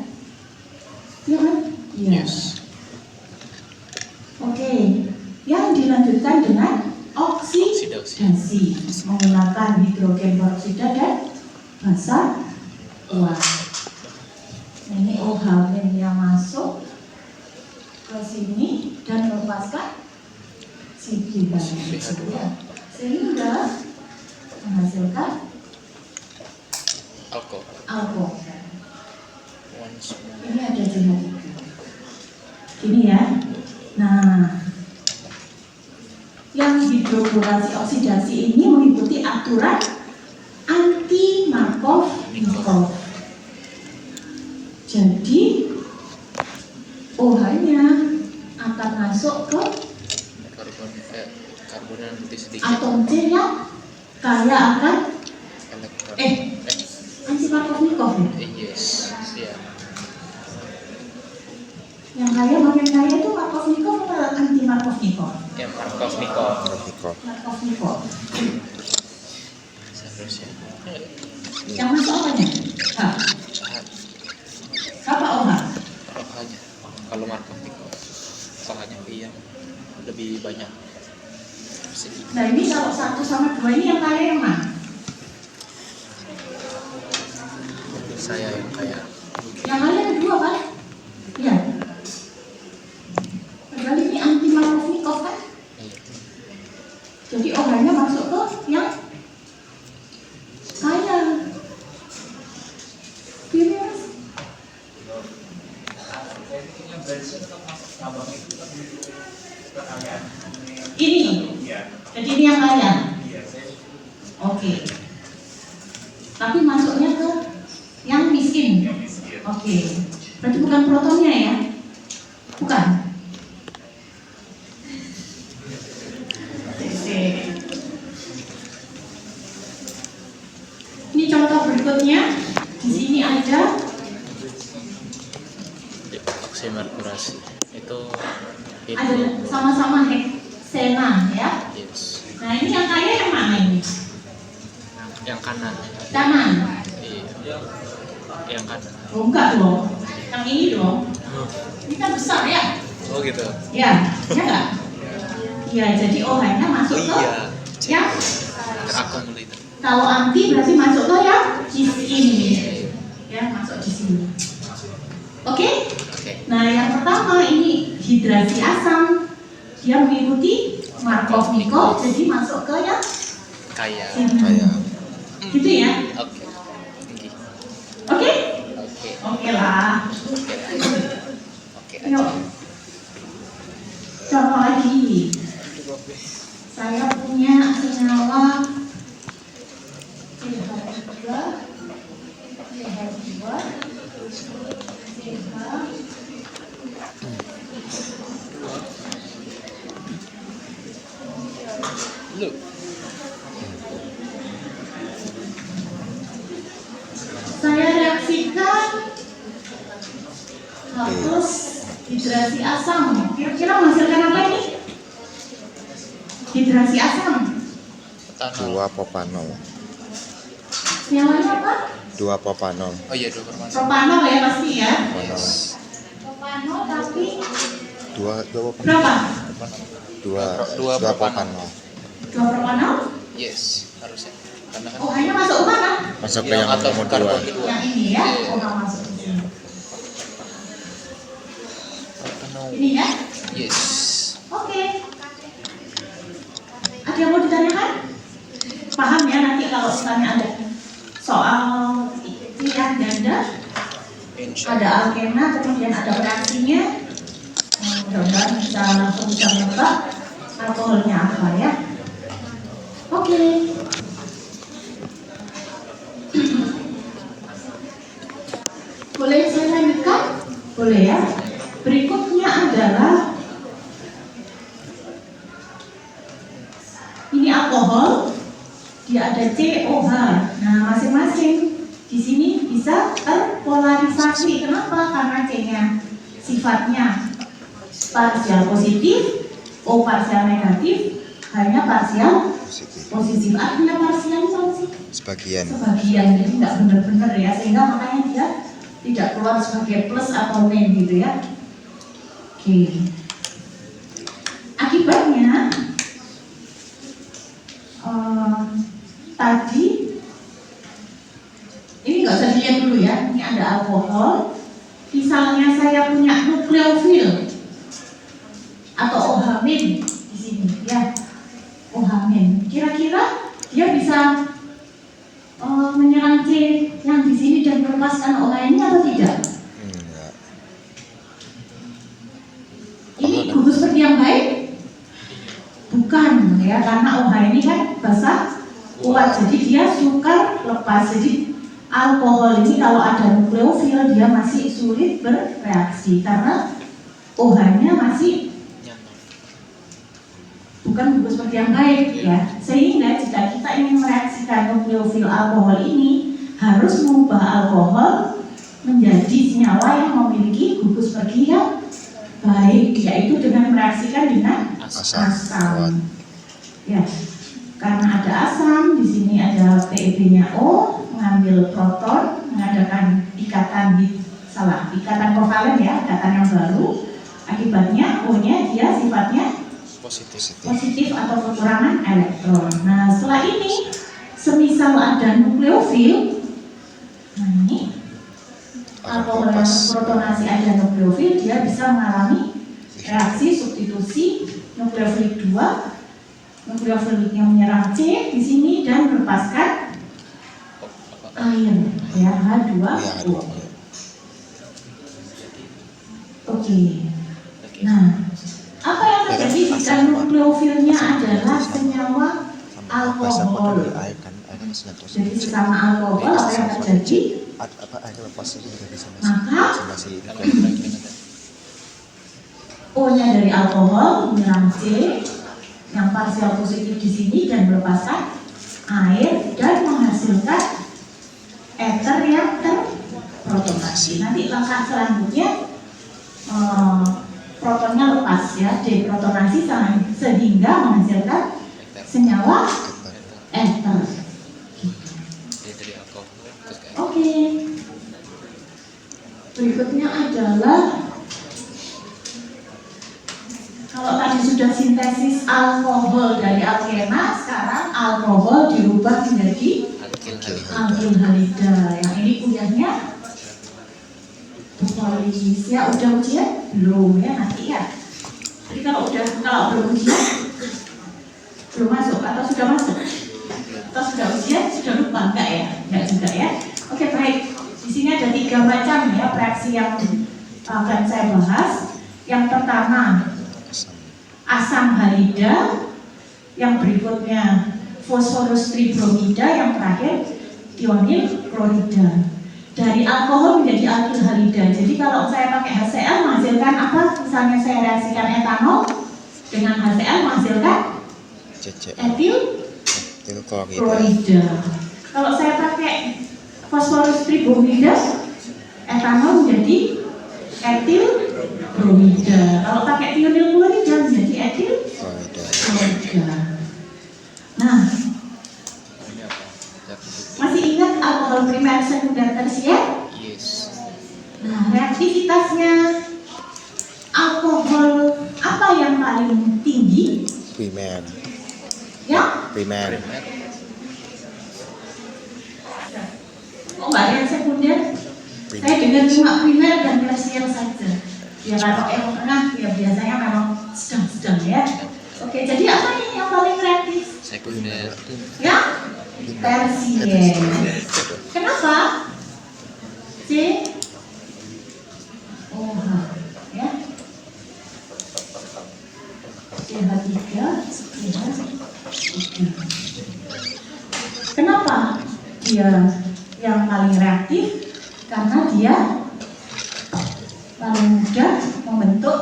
Iya kan? Iya. Yes. Oke. Yang dilanjutkan dengan oksidasi menggunakan hidrogen peroksida dan basa uap. Ini OH yang masuk ke sini dan melepaskan si BH2 sehingga menghasilkan alkohol. Ini ada CH3. Ini, ya. Nah, yang hidroborasi oksidasi ini mengikuti aturan anti-Markov-Nikov. Jadi OH-nya akan masuk ke karbon nanti sedikit. atom C yang kaya akan Elektron. anti-Markov-Nikov, ya. Yes. Iya. Yang kaya makin kaya itu Markov-Nikov atau anti-Markov-Nikov? Yang Markov-Nikov. Markov-Nikov. Seharusnya. Yang masuk apanya? H. Apa OH? OH-nya. Kalau Markov-Nikov, OH-nya yang lebih banyak. Sedikit. Nah, ini kalau 1 sama 2 ini yang kaya yang mana? Saya yang kaya. Yang kaya yang 2 kan? Iya. Padahal ini anti-Markov-Nikov kan? Jadi OH-nya masuk ke yang kaya. Serius? Ini. Jadi ini yang kaya. Oke. Tapi masuknya ke yang miskin. Oke. Berarti bukan protonnya, ya? Bukan. Ini contoh berikutnya. Di sini ada Oksimerkurasi. Itu ada sama-sama heksena, ya. yes. Nah, ini yang kaya yang mana ini? Yang kanan. Kanan. Iya. Yang kanan. Oh, enggak dong. Yang ini dong. Ini kan besar ya? Oh gitu. Ya, ya nggak? Iya, jadi OH-nya masuk ke yang Terakumulator. kalau anti berarti masuk ke yang di sini. Ya, masuk di sini. Oke? Oke. Nah, yang pertama ini hidrasi asam. Dia mengikuti Markov-Nikov, jadi masuk ke yang Kayak. sini. Kayak Gitu ya? Oke. Tinggi. Oke? Oke. Oke lah. Oke. Yuk. Contoh lagi. Saya punya senyawa CH2, CH2, CH. Lu. Saya reaksikan terus hidrasi asam. Kira-kira menghasilkan apa ini? Hidrasi asam. Etanol. 2 propanol. Senyawanya apa? 2 propanol. Oh iya, 2 permasalahan. Propanol ya pasti ya. Propanol. Propanol tapi 2 berapa? 2 propanol. 2 propanol? Yes, harusnya. Karena kan Oh, hanya masuk ke mana? Masuk ke yang yang atom nomor karbon 2. kedua. Yang ini ya. Iya. Oh, nggak masuk ke sini. Etanol. Ini ya. Yes. Oke. Ada yang mau ditanyakan? Paham ya nanti kalau misalnya ada soal pilihan ganda, ada alkena, kemudian ada reaksinya. Mudah-mudahan bisa langsung bisa menebak alkoholnya apa ya. Oke. Boleh saya lanjutkan? Boleh ya. Berikutnya adalah ini alkohol, dia ada COH. Nah, masing-masing di sini bisa terpolarisasi. Kenapa? Karena C-nya sifatnya parsial positif, O parsial negatif, hanya parsial Positif. positif. Artinya parsial itu apa sih? Sebagian. Sebagian, jadi nggak benar-benar ya, sehingga makanya dia tidak keluar sebagai plus atau min gitu ya. Oke. Akibatnya tadi ini nggak usah dilihat dulu ya. Ini ada alkohol. Misalnya saya punya nukleofil atau OH- di sini ya. OH-. Kira-kira dia bisa menyerang C yang di sini dan melepaskan OH ini atau tidak? Enggak. Ini gugus seperti yang baik? Bukan ya, karena OH ini kan basah kuat, jadi dia sukar lepas. Jadi alkohol ini kalau ada nukleofil dia masih sulit bereaksi karena OH-nya masih bukan gugus seperti yang baik ya. Sehingga jika kita ingin mereaksikan nukleofil alkohol ini harus mengubah alkohol menjadi senyawa yang memiliki gugus pergi yang baik, yaitu dengan mereaksikan dengan asam. Ya, karena ada asam, di sini ada PEB-nya O, mengambil proton, mengadakan ikatan ikatan kovalen ya, ikatan yang baru. Akibatnya O-nya dia sifatnya positif atau kekurangan elektron. Nah, setelah ini semisal ada nukleofil, nah ini alkohol yang protonasi ada nukleofil, dia bisa mengalami reaksi substitusi nukleofilik 2, nukleofilik yang menyerang C di sini dan melepaskan air ya, H2O. Oke. Nah, apa yang terjadi jika nukleofilnya adalah senyawa alkohol? Jadi sesama alkohol apa yang terjadi? Maka O-nya dari alkohol menyerang C yang parsial positif di sini dan melepaskan air dan menghasilkan ether yang terprotonasi. Nanti langkah selanjutnya protonnya lepas ya, deprotonasi sehingga menghasilkan senyawa ether. Oke. Berikutnya adalah sudah sintesis alkohol dari alkena, sekarang alkohol dirubah menjadi alkil halida. Yang ini kuliahnya Polisia udah ujian? Belum ya, nanti ya. Jadi kalau belum ujian, belum masuk atau sudah masuk? Atau sudah ujian, sudah lupa? Enggak ya? Enggak juga ya. Oke, baik. Di sini ada 3 macam ya reaksi yang akan saya bahas. Yang pertama asam halida, yang berikutnya fosforus tribromida, yang terakhir tionil klorida. Dari alkohol menjadi alkil halida. Jadi kalau saya pakai HCl menghasilkan apa? Misalnya saya reaksikan etanol dengan HCl menghasilkan etil klorida. Kalau saya pakai fosforus tribromida, etanol menjadi etil bromida. Kalau pakai tionil klorida menjadi etil klorida. Nah, masih ingat alkohol primer, sekunder, tersier? Yes. Nah, reaktivitasnya alkohol apa yang paling tinggi? Primer. Ya? Primer. Kok nggak ada yang sekunder? Saya dengar cuma primer dan tersier saja. Ya kalau yang tengah ya biasanya memang sedang-sedang ya. Oke, jadi apa ini yang paling reaktif? Sekunder. Ya? Tersier. Kenapa? C OH ya. CH3 CH3. Kenapa dia yang paling reaktif? Karena dia paling mudah membentuk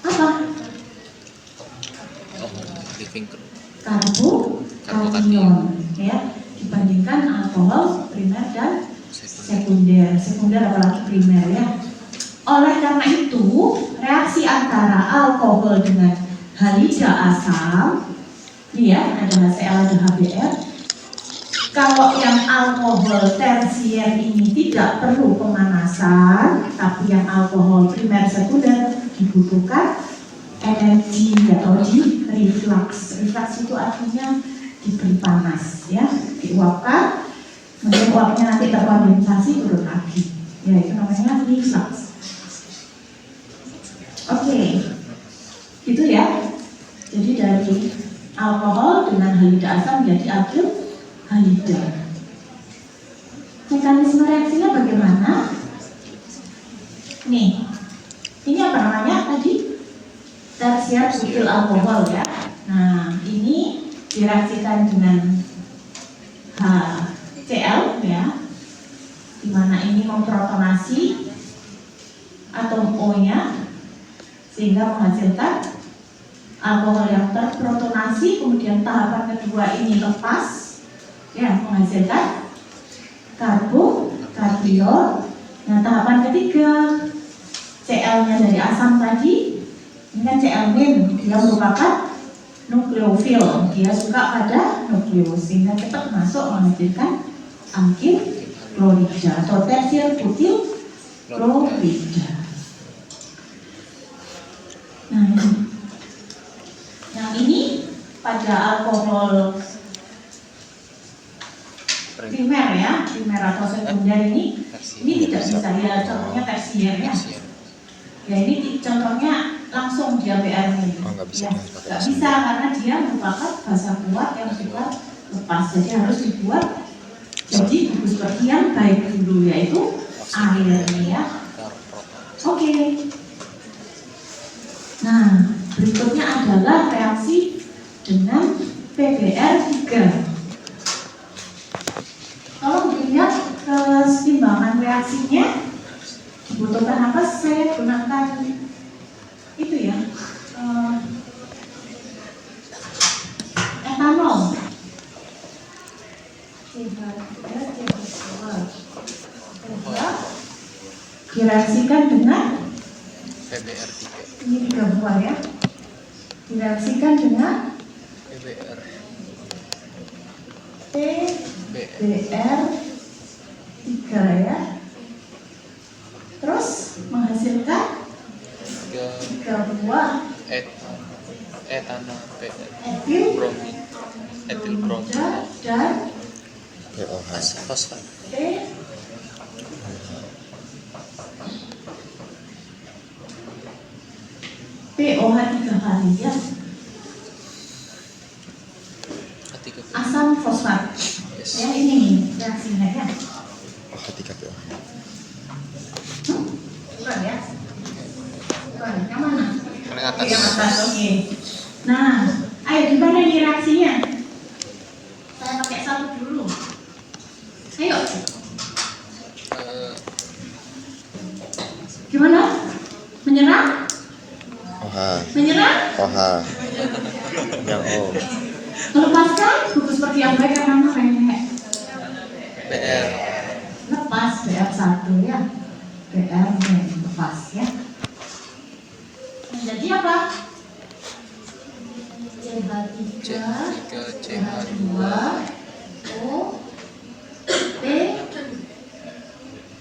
apa? Living Karbokation ya, dibandingkan alkohol primer dan sekunder apalagi primer ya. Oleh karena itu reaksi antara alkohol dengan halida asam ini ya, ada HCl ada HBr. Kalau yang alkohol tersier ini tidak perlu pemanasan, tapi yang alkohol primer sekunder dibutuhkan energi atau di reflux. Reflux itu artinya diberi panas ya, diuapkan, kemudian uapnya nanti terkondensasi turun lagi. Ya, itu namanya reflux. Oke, gitu ya. Jadi dari alkohol dengan halida asam menjadi alkil halida. Mekanisme reaksinya bagaimana? Nih, ini apa namanya tadi? Tersier butil alkohol ya. Nah, ini direaksikan dengan HCl ya, dimana ini memprotonasi atom O-nya sehingga menghasilkan alkohol yang terprotonasi. Kemudian tahapan kedua ini lepas ya, menghasilkan karbon. Nah, tahapan ketiga Cl-nya dari asam tadi, ini kan Cl-min, dia merupakan nukleofil, dia suka pada nukleus sehingga cepat masuk menghasilkan alkil klorida atau tersier butil klorida. Nah, yang ini pada alkohol primer ya, primer atau sekunder ini tidak bisa ya, contohnya tersier ya. Ya ini contohnya langsung dia BR-nya. Nggak bisa. Ya, nggak bisa karena dia merupakan fasa kuat yang sudah lepas, jadi harus dibuat jadi gugus seperti yang baik dulu, yaitu air ya. Oke. Nah, berikutnya adalah reaksi dengan PBr3. Tolong dilihat keseimbangan reaksinya. Dibutuhkan apa? Saya gunakan itu ya, etanol. Direaksikan dengan PBr3. ini 3 buah ya. Direaksikan dengan PBr. PBr3 ya. Terus menghasilkan 3 buah etanol, etil bromin, etil bromin, dan POH. fosfat, POH 3 kali ya. ketiga, Asam fosfat. yes, Ya ini reaksinya ya. OH 3 POH. Bukan ya? Bukan. Yang mana? yang atas, Yang atas, oke. Nah, ayo gimana nih reaksinya? Saya pakai satu dulu. Ayo, Eh, gimana? Menyerang? OH. Menyerang? OH. Yang O. Melepaskan? Buku seperti yang baik yang mana Renek? BR, Lepas BR1 ya. BR lepas ya. Jadi apa? CH3 C3, CH2 O P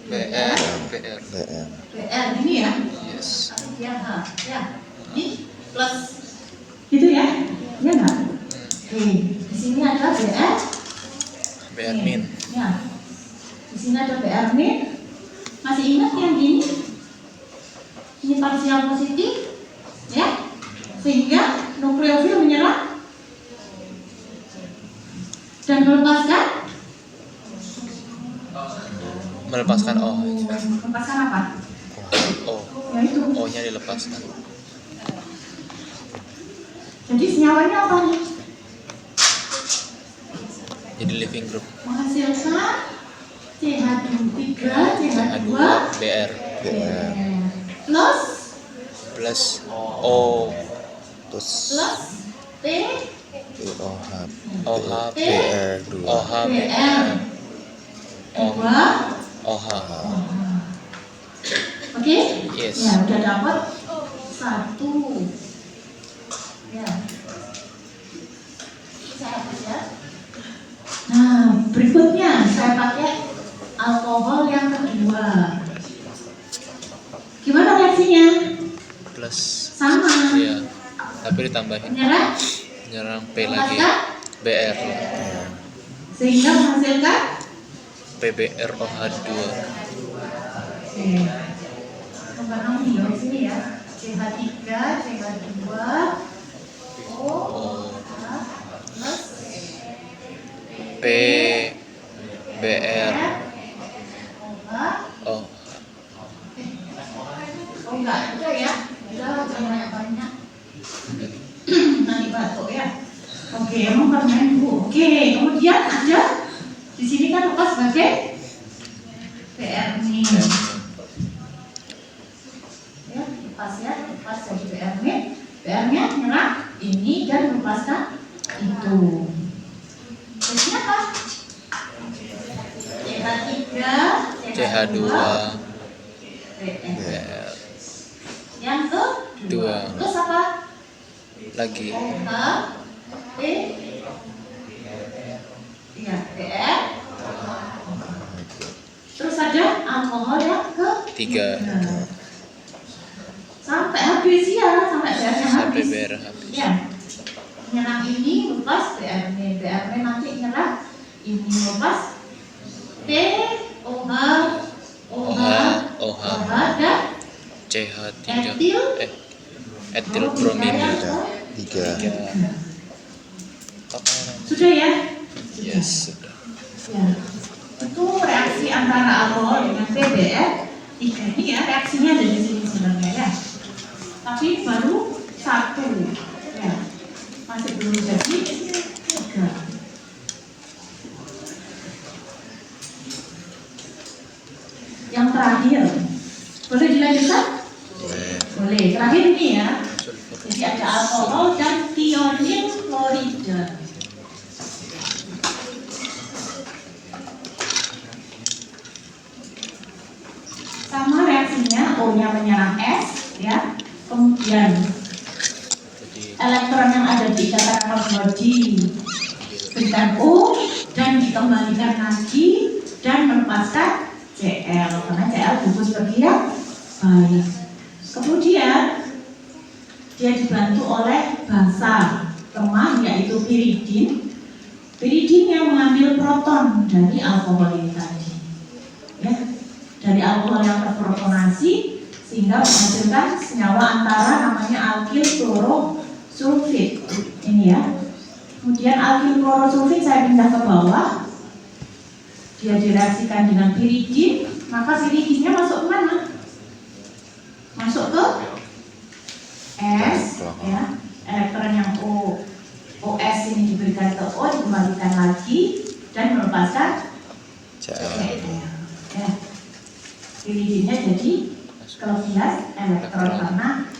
BR, BR. BR ini ya. yes, Ya, ya. Ini plus gitu ya. Ya enggak? Oke, di sini ada BR. BR min, Ya. Di sini ada BR min. Masih ingat yang ini? Ini parsial positif, ya. Sehingga nukleofil menyerang dan melepaskan O, melepaskan apa? O, Ya itu. O-nya dilepaskan, Jadi senyawanya apa nih? jadi living group, Menghasilkan CH3, CH2, BR, plus plus O, Terus P, POH. OH, BR2. OH, BR, O, 2. OH, Oke? yes, Ya, udah dapat 1. Ya. Saya hapus ya. Nah, berikutnya saya pakai alkohol yang kedua. Gimana reaksinya? plus, Sama. iya, tapi ditambahin, Menyerang, nyerang P lagi, lepaskan, BR, sehingga menghasilkan PBR OH2, Oke. Nomor 6 di sini ya. CH3, CH2, O, O, plus P, BR, OH. O, Oh enggak, udah ya. Udah jangan banyak-banyak. Nanti batuk ya. Oke, emang permen Bu. Oke, kemudian ada di sini kan lepas sebagai PR nih. Ya, lepas ya, lepas jadi PR nih. PR-nya nyerang ini dan melepaskan itu. Jadi apa? CH3, CH2, PR. BR, Yang kedua. Terus apa? lagi, OH, P, ya, PR. Terus ada alkohol yang tiga, sampai habis ya, sampai BR-nya sampai habis. BR habis, Ya, nyerang ini lepas BR-nya, BR-nya nanti nyerang ini lepas P, OH, OH, OH, dan CH3, etil, etil bromin, 3. sudah ya? yes, sudah, Ya, itu reaksi antara alkohol dengan PBR 3 ini ya, reaksinya ada di sini sebenarnya ya. Tapi baru 1 ya, masih belum jadi 3. Yang terakhir, boleh dilanjutkan? Boleh. Terakhir ini ya. Jadi ada alkohol dan tionil klorida. Sama reaksinya, O-nya menyerang S, ya. Kemudian jadi elektron yang ada di ikatan karbon diberikan O dan dikembalikan lagi dan melepaskan Cl karena Cl gugus bergerak baik. Kemudian dia dibantu oleh basa lemah yaitu piridin. Piridin yang mengambil proton dari alkohol ini tadi, ya, dari alkohol yang terprotonasi sehingga menghasilkan senyawa antara namanya alkil klorosulfid ini ya. Kemudian alkil klorosulfid saya pindah ke bawah, dia direaksikan dengan piridin, maka piridinnya masuk ke mana? Masuk ke S, ya, elektron yang OS ini diberikan ke O, dikembalikan lagi dan melepaskan Cl. Ya. Piridinnya jadi kelebihan elektron karena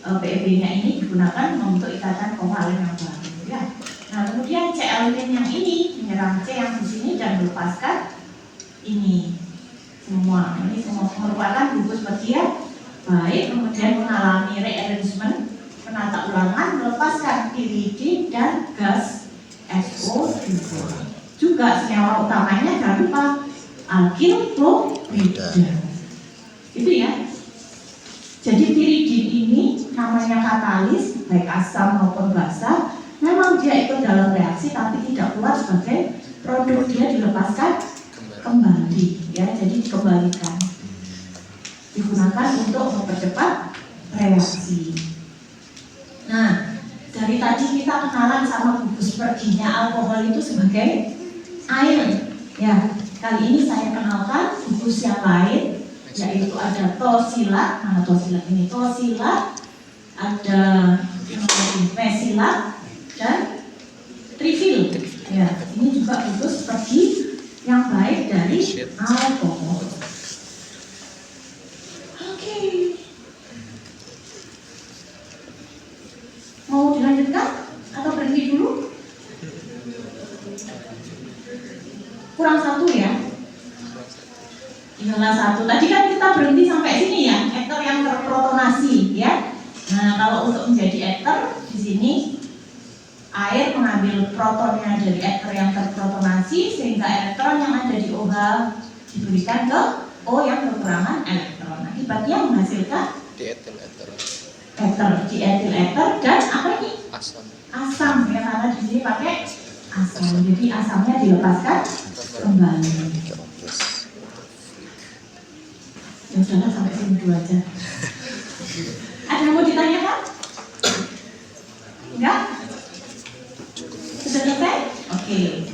PEB-nya ini digunakan untuk ikatan kovalen yang baru. Ya. Nah kemudian Cl yang ini menyerang C yang di sini dan melepaskan ini semua. Ini semua merupakan gugus bagian baik, kemudian mengalami rearrangement, penata ulangan, melepaskan piridin dan gas SO2. Juga senyawa utamanya jangan lupa alkil klorida. Itu ya. Jadi piridin ini namanya katalis, baik asam maupun basa. Memang dia ikut dalam reaksi tapi tidak keluar sebagai produk, dia dilepaskan kembali, ya. Jadi dikembalikan, digunakan untuk mempercepat reaksi. Nah, dari tadi kita kenalan sama gugus perginya alkohol itu sebagai air. Ya, kali ini saya kenalkan gugus yang lain, yaitu ada tosilat. Nah, tosilat ini tosilat, ada mesilat dan trifil. Ya, ini juga gugus pergi yang baik dari alkohol. Oke. Mau dilanjutkan atau berhenti dulu? Kurang satu ya? Tinggal satu. Tadi kan kita berhenti sampai sini ya, ether yang terprotonasi ya. Nah, kalau untuk menjadi ether di sini air mengambil protonnya dari ether yang terprotonasi sehingga elektron yang ada di OH diberikan ke O yang kekurangan elektron. Akibatnya menghasilkan dietil ether. Ether, dietil ether dan apa ini? Asam. Asam ya, karena di sini pakai asam. Jadi asamnya dilepaskan kembali. Ya udahlah sampai sini dulu aja. Ada yang mau ditanyakan? Enggak? Sudah selesai? Oke.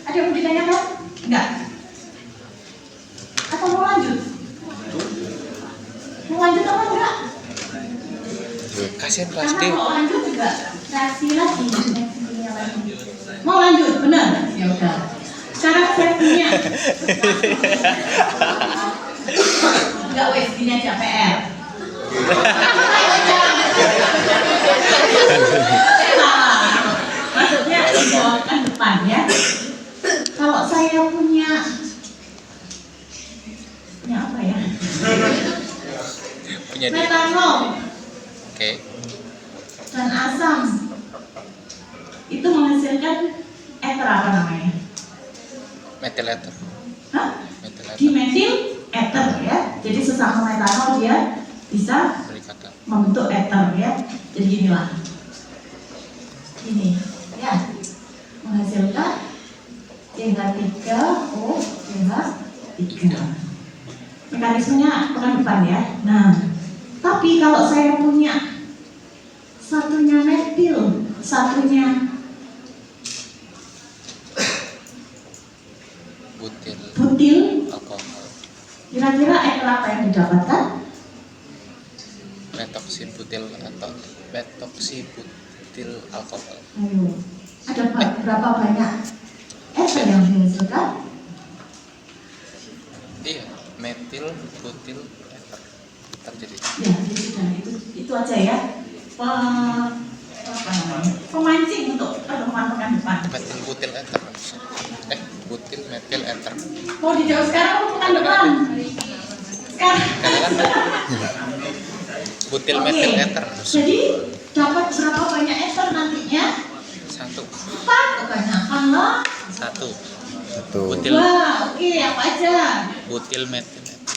Ada yang mau ditanyakan? Enggak? Atau mau lanjut? Mau lanjut apa enggak? Kasihan kelas D. Karena mau lanjut juga reaksi lagi. Mau lanjut, benar? Ya udah. Sekarang saya punya. Enggak wes, gini aja PR. Maksudnya dibawakan depan ya. Kalau saya punya apa ya? Punya dia. Metanol Oke. dan asam itu menghasilkan ether apa namanya? Metil ether. Hah? Metil ether. Dimetil ether ya. Jadi sesama metanol dia bisa Berikatan. membentuk ether ya. Jadi inilah. Ini ya. Menghasilkan CH3OCH3. Mekanismenya pekan depan ya. Nah, tapi kalau saya punya satunya metil, satunya butil, Alkohol. kira-kira ether apa yang didapatkan? Metoksibutil atau metoksibutil alkohol. Ayo, ada berapa banyak ether yang dihasilkan? Iya, metil, butil, ether. Terjadi. Ya, jadi sudah itu aja ya. Pemancing untuk pertemuan pekan depan. Metil, butil, ether. Butil, metil, ether. Mau dijawab sekarang atau pekan depan? Sekarang. Butil, Oke. metil, ether. Jadi dapat berapa banyak ether nantinya? 1. 4, kebanyakan lah. 1. Satu. Butil. Wah, oke, apa aja? Butil, metil, ether.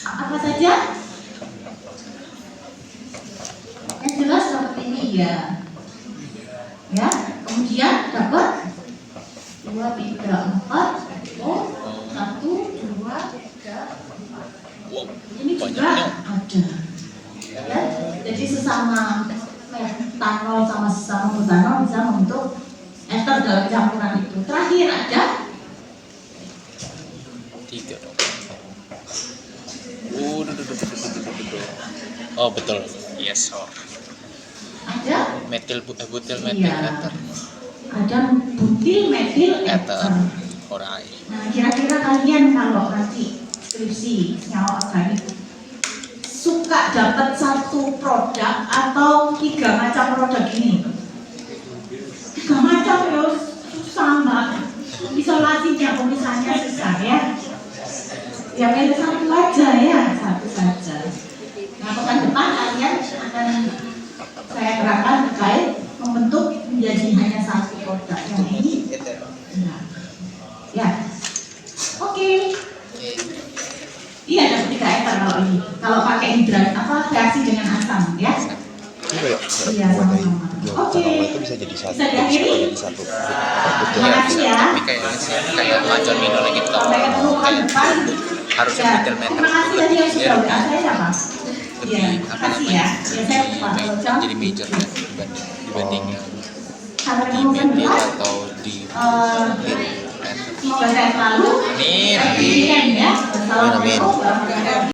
Apa saja? iya. Ya, kemudian dapat 2, 3, 4. Oh, 1, 2, 3, 4. Wow, Ini juga banyaknya. ada. Ya, jadi sesama metanol sama sesama butanol bisa membentuk ester dalam campuran itu. Terakhir ada 3 dong. Oh betul. Yes, oh. ada Butil metil iya, ether. ada butil metil Ether. ether. Orai. Nah, kira-kira kalian kalau nanti skripsi senyawa organik suka dapat satu produk atau 3 macam produk ini? 3 macam ya susah mbak. Isolasinya pemisahannya susah ya. Ya pilih satu aja ya, satu saja. Nah, pekan depan kalian akan saya gerakan terkait membentuk menjadi hanya satu produk yang ini. Nah, ya, oke. Iya, ada 3 ekor kalau ini. Kalau pakai hidrat reaksi dengan asam ya. Coba ya. Iya, sama-sama. Oke. Itu bisa jadi satu. Bisa diakhiri? Jadi satu. Terima kasih ya. Tapi kayaknya sih kayak macam minum gitu. Sampai ketemu pekan depan. Harusnya Ya, butil metil terima kasih tadi yang sudah WA saya siapa? Iya, lebih terima apa kasih ya. namanya? Ya, saya lupa. Jadi major ya dibanding yang Sampai di ketemu pekan metil depan. atau di Semoga sehat selalu. Amin. Happy weekend ya. Assalamualaikum warahmatullahi wabarakatuh.